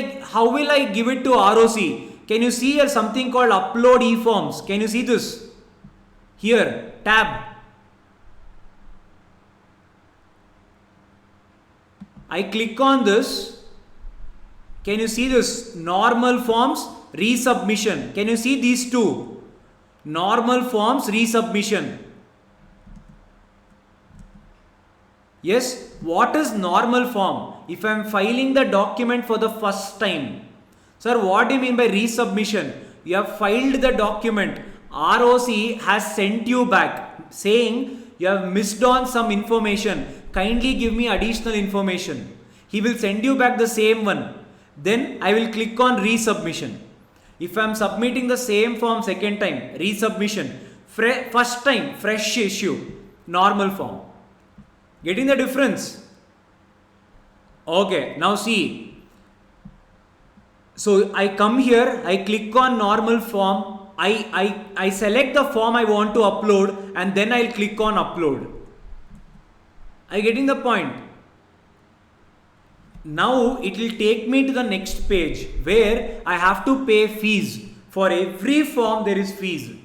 I give it to ROC? Can you see here something called upload e-forms? Can you see this? Here, tab. I click on this. Can you see this? Normal forms, resubmission. Can you see these two? Normal forms, resubmission. Yes, what is normal form? If I am filing the document for the first time. Sir, what do you mean by resubmission? You have filed the document. ROC has sent you back saying you have missed on some information. Kindly give me additional information. He will send you back the same one. Then I will click on resubmission. If I am submitting the same form second time, resubmission. First time, fresh issue, normal form. Getting the difference? Okay, now see. So I come here, I click on normal form. I select the form I want to upload and then I'll click on upload. Are you getting the point? Now it will take me to the next page where I have to pay fees. For every form there is fees.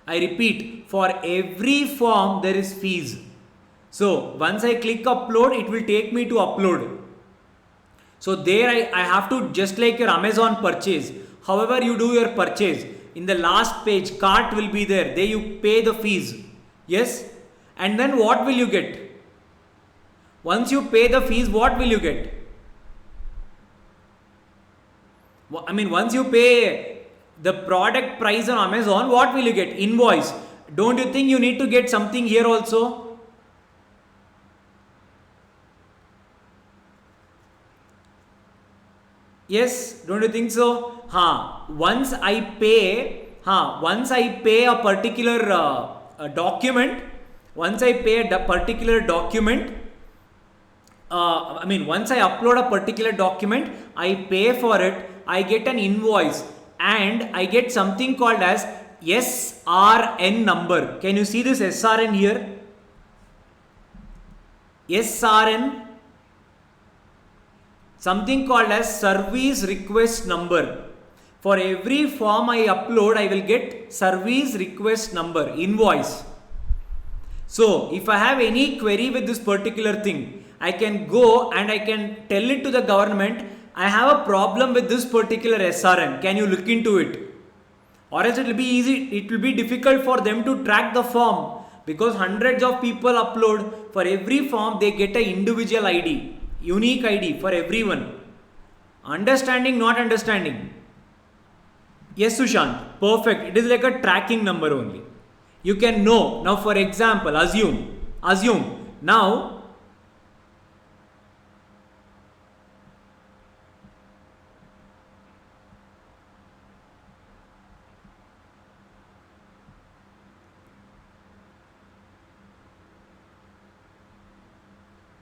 I repeat, for every form there is fees. So once I click upload, it will take me to upload. So there I have to, just like your Amazon purchase, however you do your purchase, in the last page cart will be there. There you pay the fees. Yes. And then what will you get? Once you pay the fees, what will you get? I mean, once you pay the product price on Amazon, what will you get? Invoice. Don't you think you need to get something here also? Yes, don't you think so? Once I pay a particular document, once I pay a particular document, once I upload a particular document, I pay for it, I get an invoice, and I get something called as SRN number. Can you see this SRN here? SRN, something called as service request number. For every form I upload, I will get service request number, invoice. So if I have any query with this particular thing, I can go and I can tell it to the government, I have a problem with this particular SRN, can you look into it? Or else it will be easy, it will be difficult for them to track the form, because hundreds of people upload. For every form they get an individual ID, unique ID for everyone. Understanding, not understanding? Yes, Sushant, perfect. It is like a tracking number only. You can know. Now for example, assume now,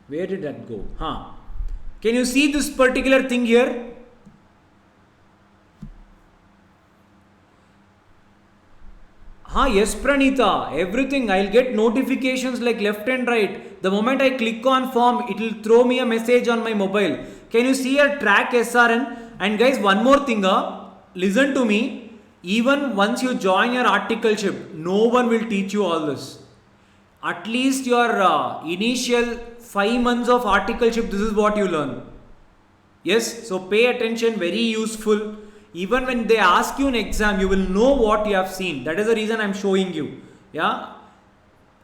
where did that go? Can you see this particular thing here? Yes, Pranita, everything. I'll get notifications like left and right. The moment I click on form, it will throw me a message on my mobile. Can you see a track SRN? And guys, one more thing, listen to me. Even once you join your articleship, no one will teach you all this. At least your initial 5 months of articleship, this is what you learn. Yes, so pay attention, very useful. Even when they ask you an exam, you will know what you have seen. That is the reason I am showing you. Yeah.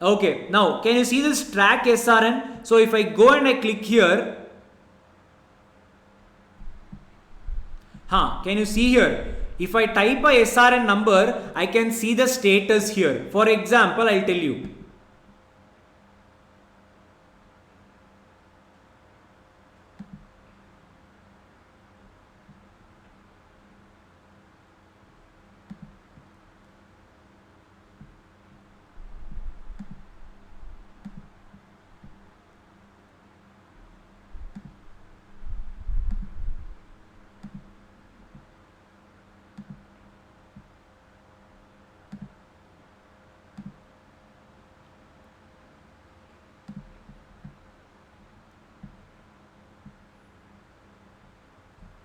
Okay. Now, can you see this track SRN? So if I go and I click here, can you see here? If I type a SRN number, I can see the status here. For example, I'll tell you.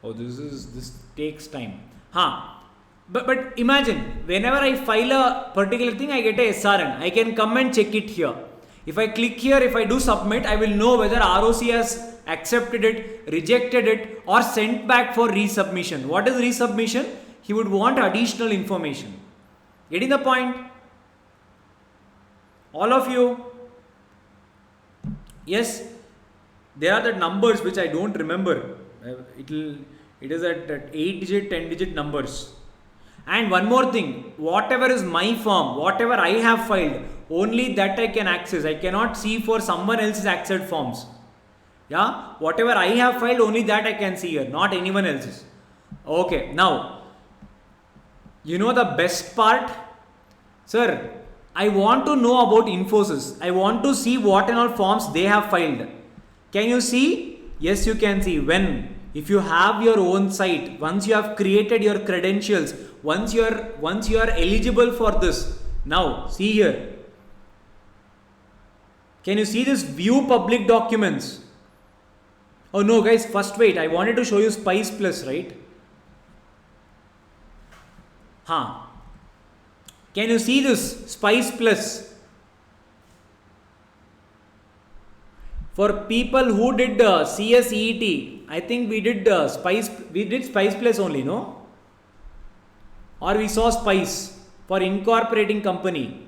Oh, this takes time. But imagine, whenever I file a particular thing, I get a SRN. I can come and check it here. If I click here, if I do submit, I will know whether ROC has accepted it, rejected it, or sent back for resubmission. What is resubmission? He would want additional information. Getting the point? All of you? Yes? There are the numbers which I don't remember. It is at 8-digit, 10-digit numbers. And one more thing, whatever is my form, whatever I have filed, only that I can access. I cannot see for someone else's accessed forms. Yeah, whatever I have filed, only that I can see here, not anyone else's. Okay, now, you know the best part? Sir, I want to know about Infosys. I want to see what and all forms they have filed. Can you see? Yes, you can see. If you have your own site, once you have created your credentials, once you are eligible for this, now see here. Can you see this view public documents? Oh no guys, first wait, I wanted to show you Spice Plus, right? Can you see this Spice Plus? For people who did CSEET, I think we did Spice Plus only, no? Or we saw Spice for incorporating company.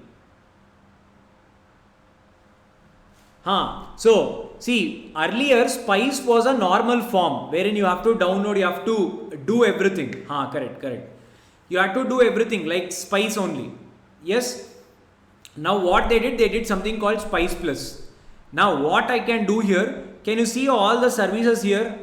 So, see, earlier Spice was a normal form wherein you have to download, you have to do everything. Correct. You have to do everything like Spice only. Yes. Now what they did something called Spice Plus. Now what I can do here, can you see all the services here?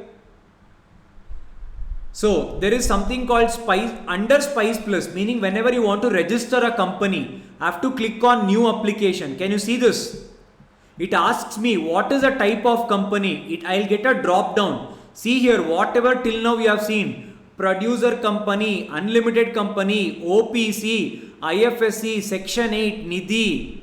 So there is something called Spice under Spice Plus, meaning whenever you want to register a company, I have to click on new application. Can you see this? It asks me what is the type of company. I'll get a drop down. See here, whatever till now we have seen: producer company, unlimited company, OPC, IFSC, Section 8, Nidhi.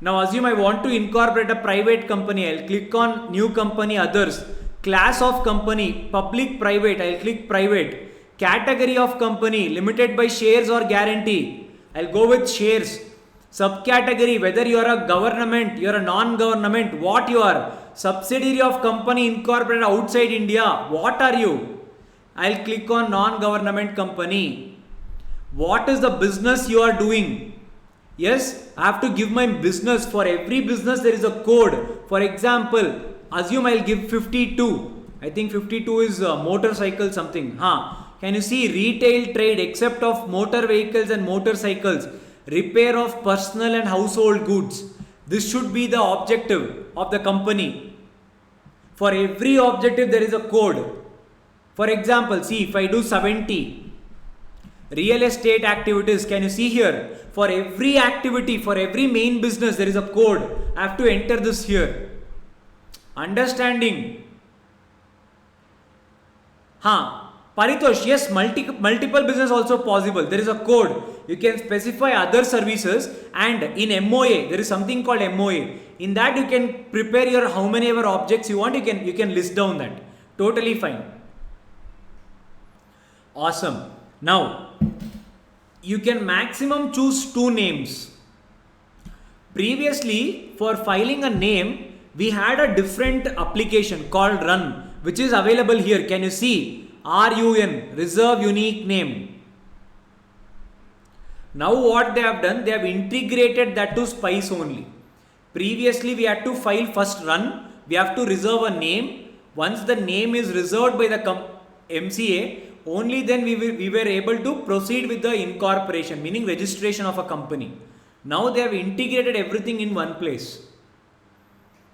Now assume I want to incorporate a private company. I'll click on new company, others. Class of company, public, private. I'll click private. Category of company, limited by shares or guarantee. I'll go with shares. Subcategory, whether you are a government, you are a non-government, what you are. Subsidiary of company incorporated outside India, what are you? I'll click on non-government company. What is the business you are doing? Yes, I have to give my business. For every business there is a code. For example, assume I'll give 52. I think 52 is motorcycle something. Can you see retail trade except of motor vehicles and motorcycles? Repair of personal and household goods. This should be the objective of the company. For every objective there is a code. For example, see if I do 70. Real estate activities, can you see here? For every activity, for every main business there is a code. I have to enter this here. Understanding? Paritosh, yes, multiple business also possible. There is a code. You can specify other services, and in MOA there is something called MOA. In that you can prepare your how many ever objects you want. You can list down that. Totally fine. Awesome. Now you can maximum choose 2 names. Previously for filing a name we had a different application called Run, which is available here. Can you see? RUN, reserve unique name. Now what they have done, they have integrated that to Spice only. Previously we had to file first Run, we have to reserve a name. Once the name is reserved by the MCA, only then we were able to proceed with the incorporation, meaning registration of a company. Now they have integrated everything in one place.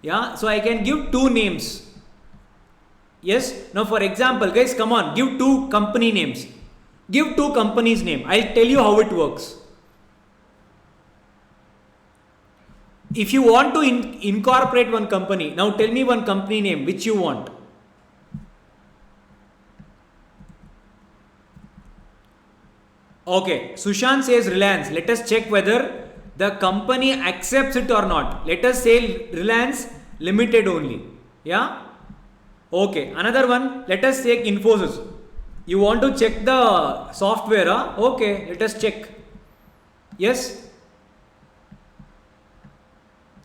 Yeah, so I can give 2 names. Yes, now for example, guys, come on, give 2 company names. Give 2 companies name. I'll tell you how it works. If you want to incorporate one company, now tell me one company name which you want. Okay, Sushant says Reliance. Let us check whether the company accepts it or not. Let us say Reliance Limited only. Yeah. Okay, another one. Let us take Infosys. You want to check the software? Okay, let us check. Yes.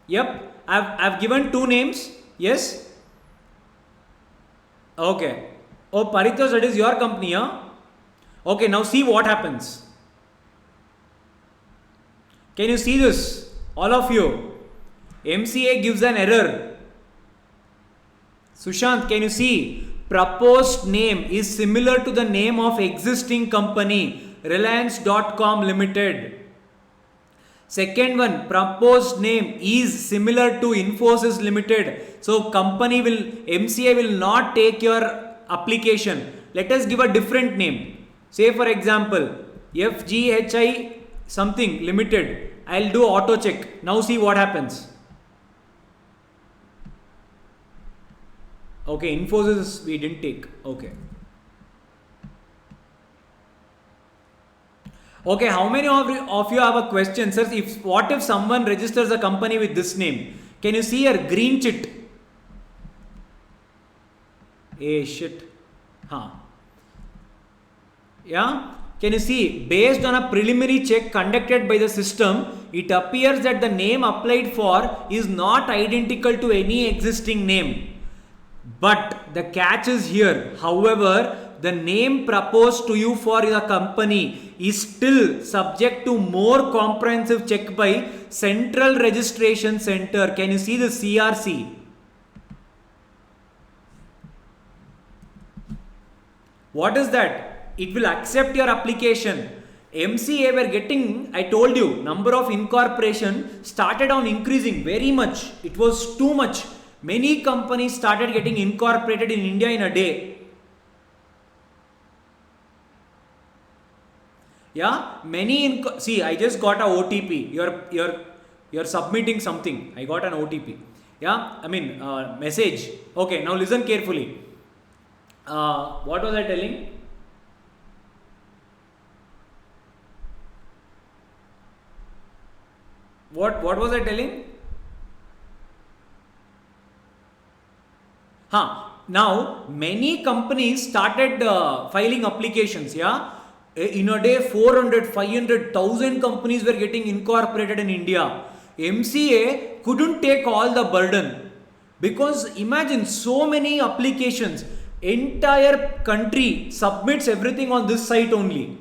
Yep. I've given 2 names. Yes. Okay. Oh, Paritosh, that is your company, huh? Okay, now see what happens. Can you see this? All of you. MCA gives an error. Sushant, can you see? Proposed name is similar to the name of existing company, Reliance.com Limited. Second one, proposed name is similar to Infosys Limited. So MCA will not take your application. Let us give a different name. Say for example, FGHI something limited. I'll do auto check. Now see what happens. Okay, Infosys we didn't take. Okay. Okay, how many of you have a question, sir? What if someone registers a company with this name? Can you see here, green chit? Shit. Yeah. Can you see, based on a preliminary check conducted by the system, it appears that the name applied for is not identical to any existing name. But the catch is here. However, the name proposed to you for the company is still subject to more comprehensive check by Central Registration Center. Can you see the CRC? What is that? It will accept your application. MCA were getting, I told you, number of incorporation started on increasing very much. It was too much. Many companies started getting incorporated in India in a day. Yeah, see, I just got a OTP. You're submitting something. I got an OTP. Yeah, I mean message. Okay, now listen carefully. What was I telling? What was I telling? Now many companies started filing applications. Yeah, in a day 400, 500,000 companies were getting incorporated in India. MCA couldn't take all the burden because imagine so many applications. Entire country submits everything on this site only.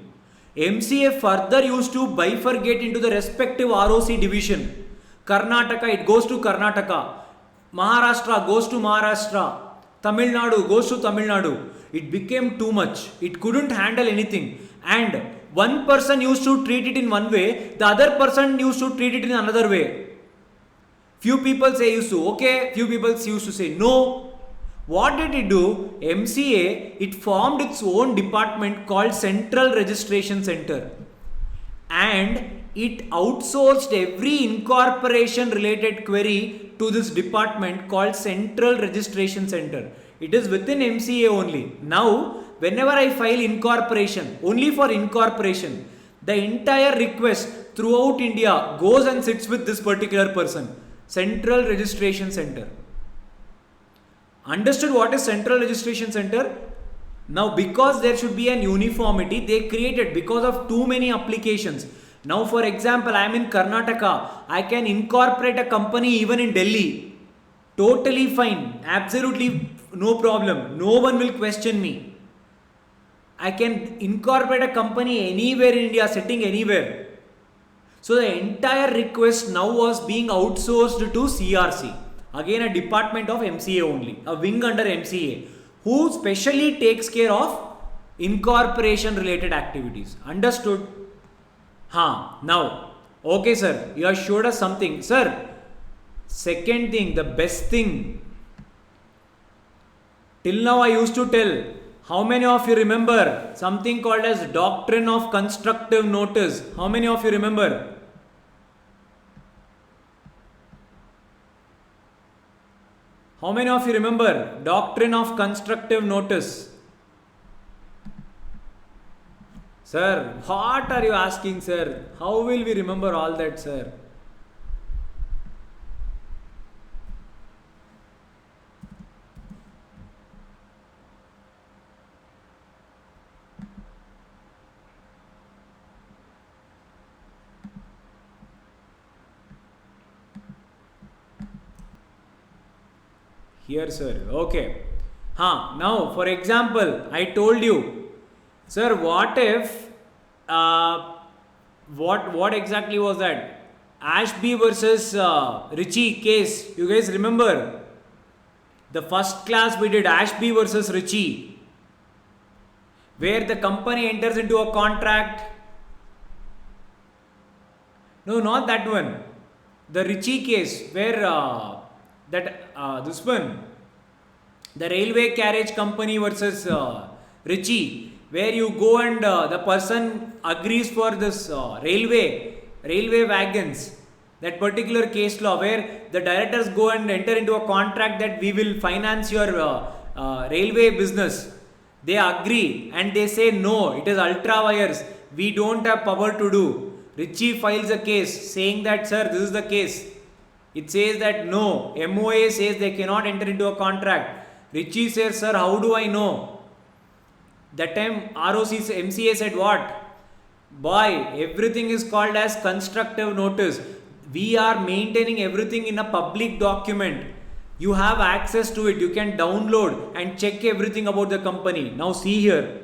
MCA further used to bifurcate into the respective ROC division. Karnataka, it goes to Karnataka. Maharashtra goes to Maharashtra. Tamil Nadu goes to Tamil Nadu. It became too much. It couldn't handle anything. And one person used to treat it in one way, the other person used to treat it in another way. Few people say used to okay, few people used to say no. What did it do? MCA, it formed its own department called Central Registration Center. And it outsourced every incorporation related query to this department called Central Registration Center. It is within MCA only. Now, whenever I file incorporation, only for incorporation, the entire request throughout India goes and sits with this particular person, Central Registration Center. Understood what is Central Registration Center? Now, because there should be an uniformity, they created because of too many applications. Now, for example, I am in Karnataka. I can incorporate a company even in Delhi. Totally fine. Absolutely no problem. No one will question me. I can incorporate a company anywhere in India, sitting anywhere. So, the entire request now was being outsourced to CRC. Again, a department of MCA only. A wing under MCA. Who specially takes care of incorporation related activities. Understood? Now, okay sir, you have showed us something. Sir, second thing, the best thing. Till now I used to tell, how many of you remember something called as doctrine of constructive notice? How many of you remember? How many of you remember doctrine of constructive notice? Sir, what are you asking, sir? How will we remember all that, sir? Here, sir. Okay. Now, for example, I told you, sir, what if, what exactly was that? Ashby versus Ritchie case. You guys remember? The first class we did Ashby versus Ritchie, where the company enters into a contract. No, not that one. The Ritchie case, where this one, the railway carriage company versus Ritchie, where you go and the person agrees for this railway wagons. That particular case law where the directors go and enter into a contract that we will finance your railway business. They agree and they say no, it is ultra wires. We don't have power to do. Ritchie files a case saying that, sir, this is the case. It says that no, MOA says they cannot enter into a contract. Ritchie says, sir, how do I know? That time MCA said what? Boy, everything is called as constructive notice. We are maintaining everything in a public document. You have access to it. You can download and check everything about the company. Now see here.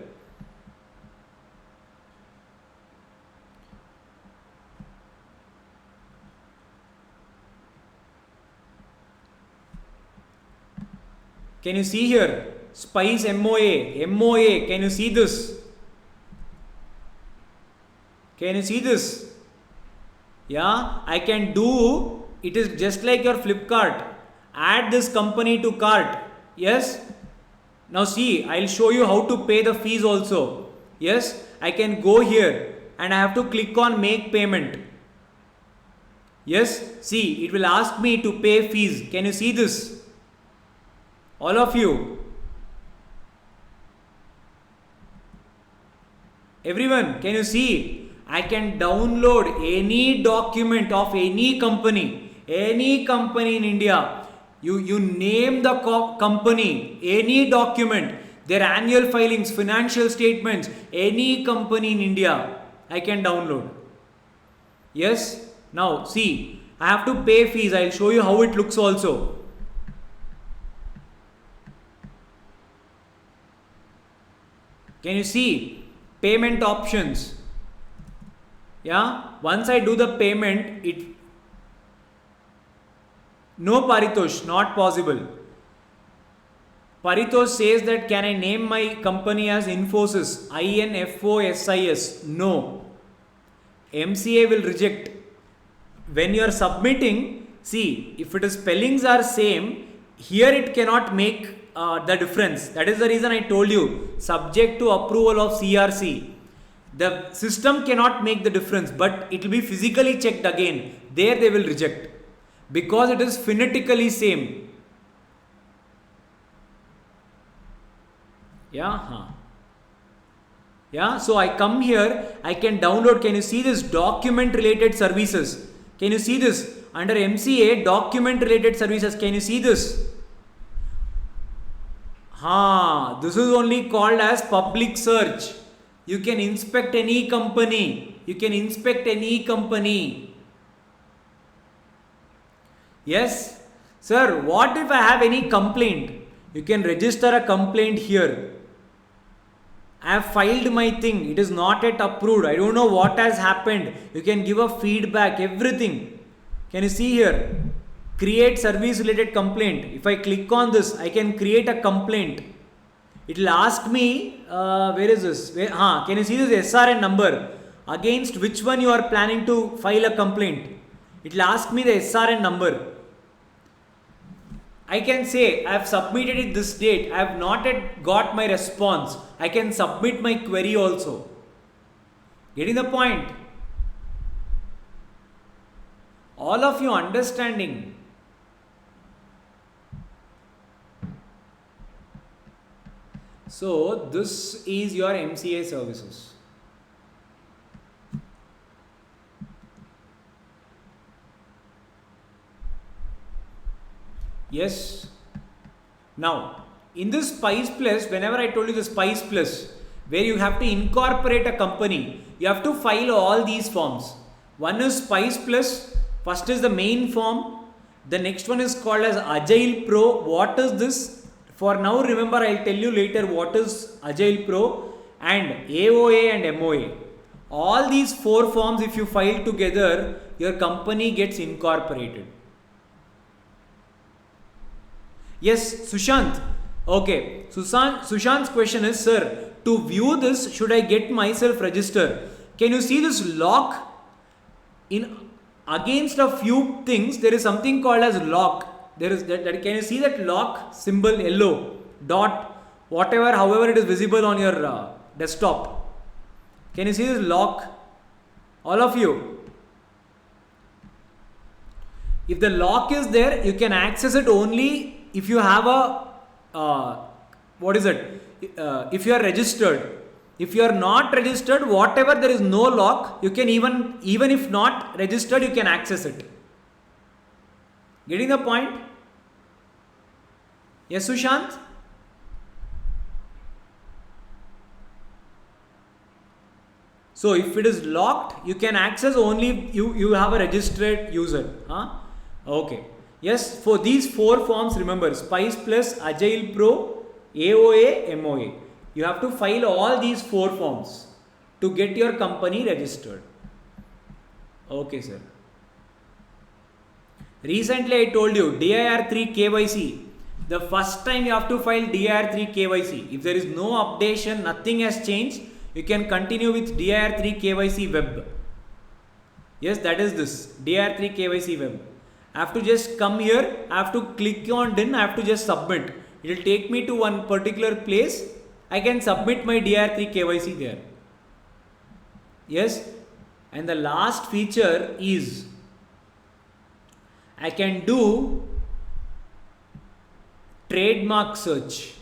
Can you see here? Spice MOA. Can you see this? Can you see this? Yeah, I can do. It is just like your Flipkart. Add this company to cart. Yes. Now see, I'll show you how to pay the fees also. Yes, I can go here. and I have to click on make payment. Yes, see, it will ask me to pay fees. Can you see this? All of you. Everyone, can you see? I can download any document of any company in India. You name the company, any document, their annual filings, financial statements, any company in India, I can download. Yes. Now see, I have to pay fees. I'll show you how it looks also. Can you see? Payment options. Yeah. Once I do the payment, no Paritosh, not possible. Paritosh says that can I name my company as Infosys? INFOSIS. No. MCA will reject. When you are submitting, see, if it is spellings are same, here it cannot make the difference. That is the reason I told you, subject to approval of CRC. The system cannot make the difference, but it will be physically checked again. There they will reject because it is phonetically same. Yeah. Yeah. So I come here, I can download. Can you see this document related services? Can you see this? Under MCA, document related services, can you see this? This is only called as public search. You can inspect any company. Yes. Sir, what if I have any complaint? You can register a complaint here. I have filed my thing. It is not yet approved. I don't know what has happened. You can give a feedback, everything. Can you see here? Create service related complaint. If I click on this, I can create a complaint. It will ask me, where is this? Can you see this SRN number? Against which one you are planning to file a complaint? It will ask me the SRN number. I can say I have submitted it this date. I have not yet got my response. I can submit my query also. Getting the point? All of you understanding? So this is your MCA services. Yes. Now, in this Spice Plus, whenever I told you the Spice Plus, where you have to incorporate a company, you have to file all these forms. One is Spice Plus, first is the main form, the next one is called as Agile Pro. What is this? For now, remember, I'll tell you later what is Agile Pro, and AOA and MOA. All these 4 forms, if you file together, your company gets incorporated. Yes, Sushant. Okay, Sushant's question is, sir, to view this, should I get myself registered? Can you see this lock? In against a few things, there is something called as lock. There is that. Can you see that lock symbol yellow dot whatever, however it is visible on your desktop? Can you see this lock? All of you. If the lock is there, you can access it only if you have a if you are registered. If you are not registered, whatever there is no lock, you can even if not registered, you can access it. Getting the point? Yes, Sushant? So if it is locked, you can access only you have a registered user. Okay. Yes, for these 4 forms, remember, Spice Plus, Agile Pro, AOA, MOA. You have to file all these 4 forms to get your company registered. Okay, sir. Recently, I told you, DIR3 KYC. The first time you have to file DIR3 KYC. If there is no updation, nothing has changed, you can continue with DIR3 KYC web. Yes, that is this, DIR3 KYC web. I have to just come here, I have to click on done, I have to just submit. It will take me to one particular place. I can submit my DIR3 KYC there. Yes. And the last feature is I can do trademark search.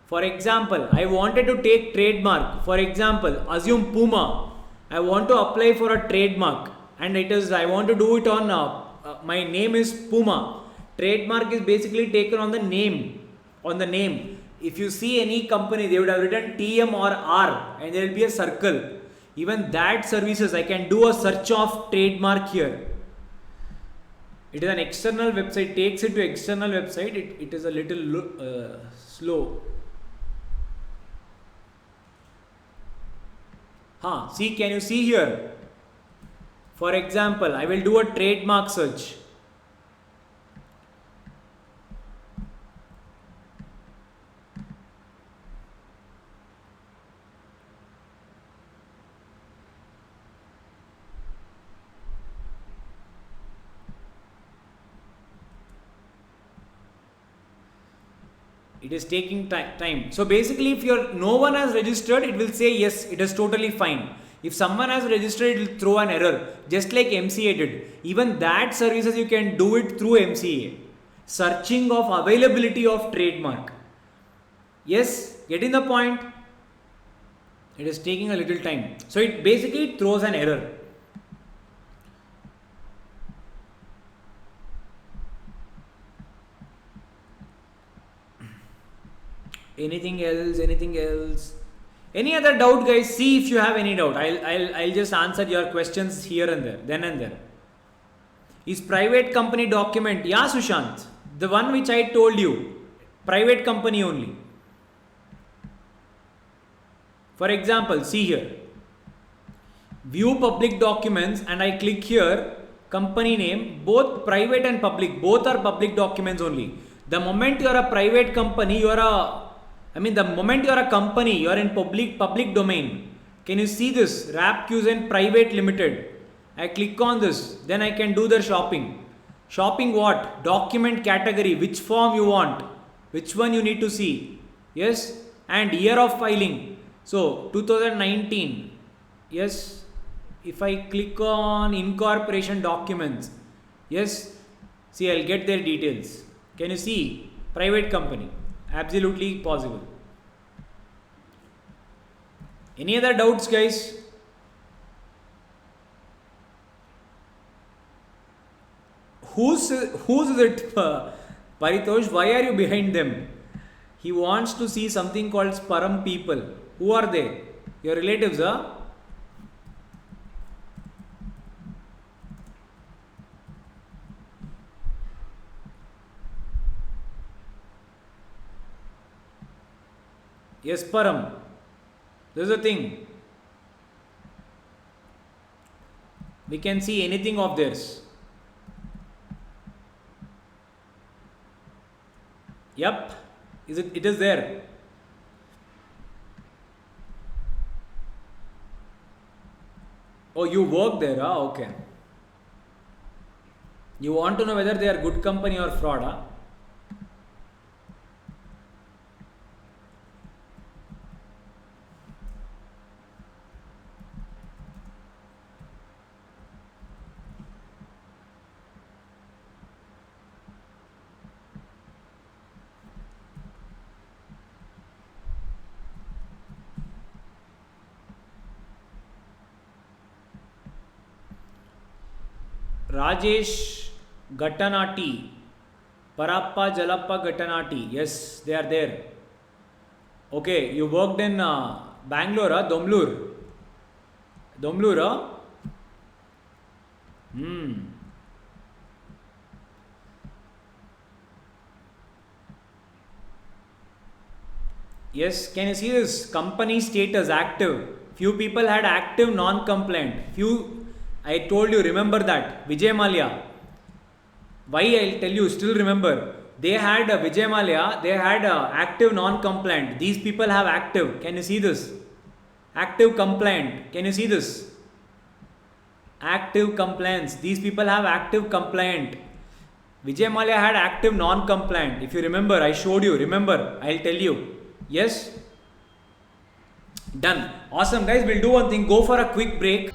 For example, I wanted to take trademark. For example, assume Puma. I want to apply for a trademark, and I want to do it on my name is Puma. Trademark is basically taken on the name. If you see any company, they would have written TM or R, and there will be a circle. Even that services, I can do a search of trademark here. It is an external website, takes it to external website. It is a little slow. See, can you see here? For example, I will do a trademark search. It is taking time. So basically, if no one has registered, it will say yes, it is totally fine. If someone has registered, it will throw an error, just like MCA did. Even that services you can do it through MCA. Searching of availability of trademark. Yes, getting the point? It is taking a little time. So it basically throws an error. Anything else? Any other doubt, guys? See if you have any doubt. I'll just answer your questions here and there, then and there. Is private company document? Yeah, Sushant. The one which I told you. Private company only. For example, see here. View public documents, and I click here. Company name, both private and public. Both are public documents only. The moment you are a private company, the moment you are a company, you are in public domain. Can you see this? Rapcusen Private Limited. I click on this, then I can do the shopping. Shopping what? Document category, which form you want, which one you need to see. Yes, and year of filing. So 2019. Yes, if I click on incorporation documents, yes, see, I'll get their details. Can you see? Private company. Absolutely possible. Any other doubts, guys? Who's is it? Paritosh, why are you behind them? He wants to see something called Sparam people. Who are they? Your relatives, huh? Yes, Param. This is the thing. We can see anything of theirs. Yep. It is there. Oh, you work there, huh? Okay. You want to know whether they are good company or fraud, huh? Rajesh Gattanati, Parappa Jalappa Gattanati. Yes, they are there. Okay, you worked in Bangalore, Domlur. Domlur, Yes, can you see this? Company status active. Few people had active non-compliant. I told you, remember that. Vijay Mallya. Why I'll tell you, still remember. They had Vijay Mallya, they had active non-compliant. These people have active. Can you see this? Active compliant. Can you see this? Active compliance. These people have active compliant. Vijay Mallya had active non-compliant. If you remember, I showed you. Remember, I'll tell you. Yes? Done. Awesome, guys. We'll do one thing. Go for a quick break.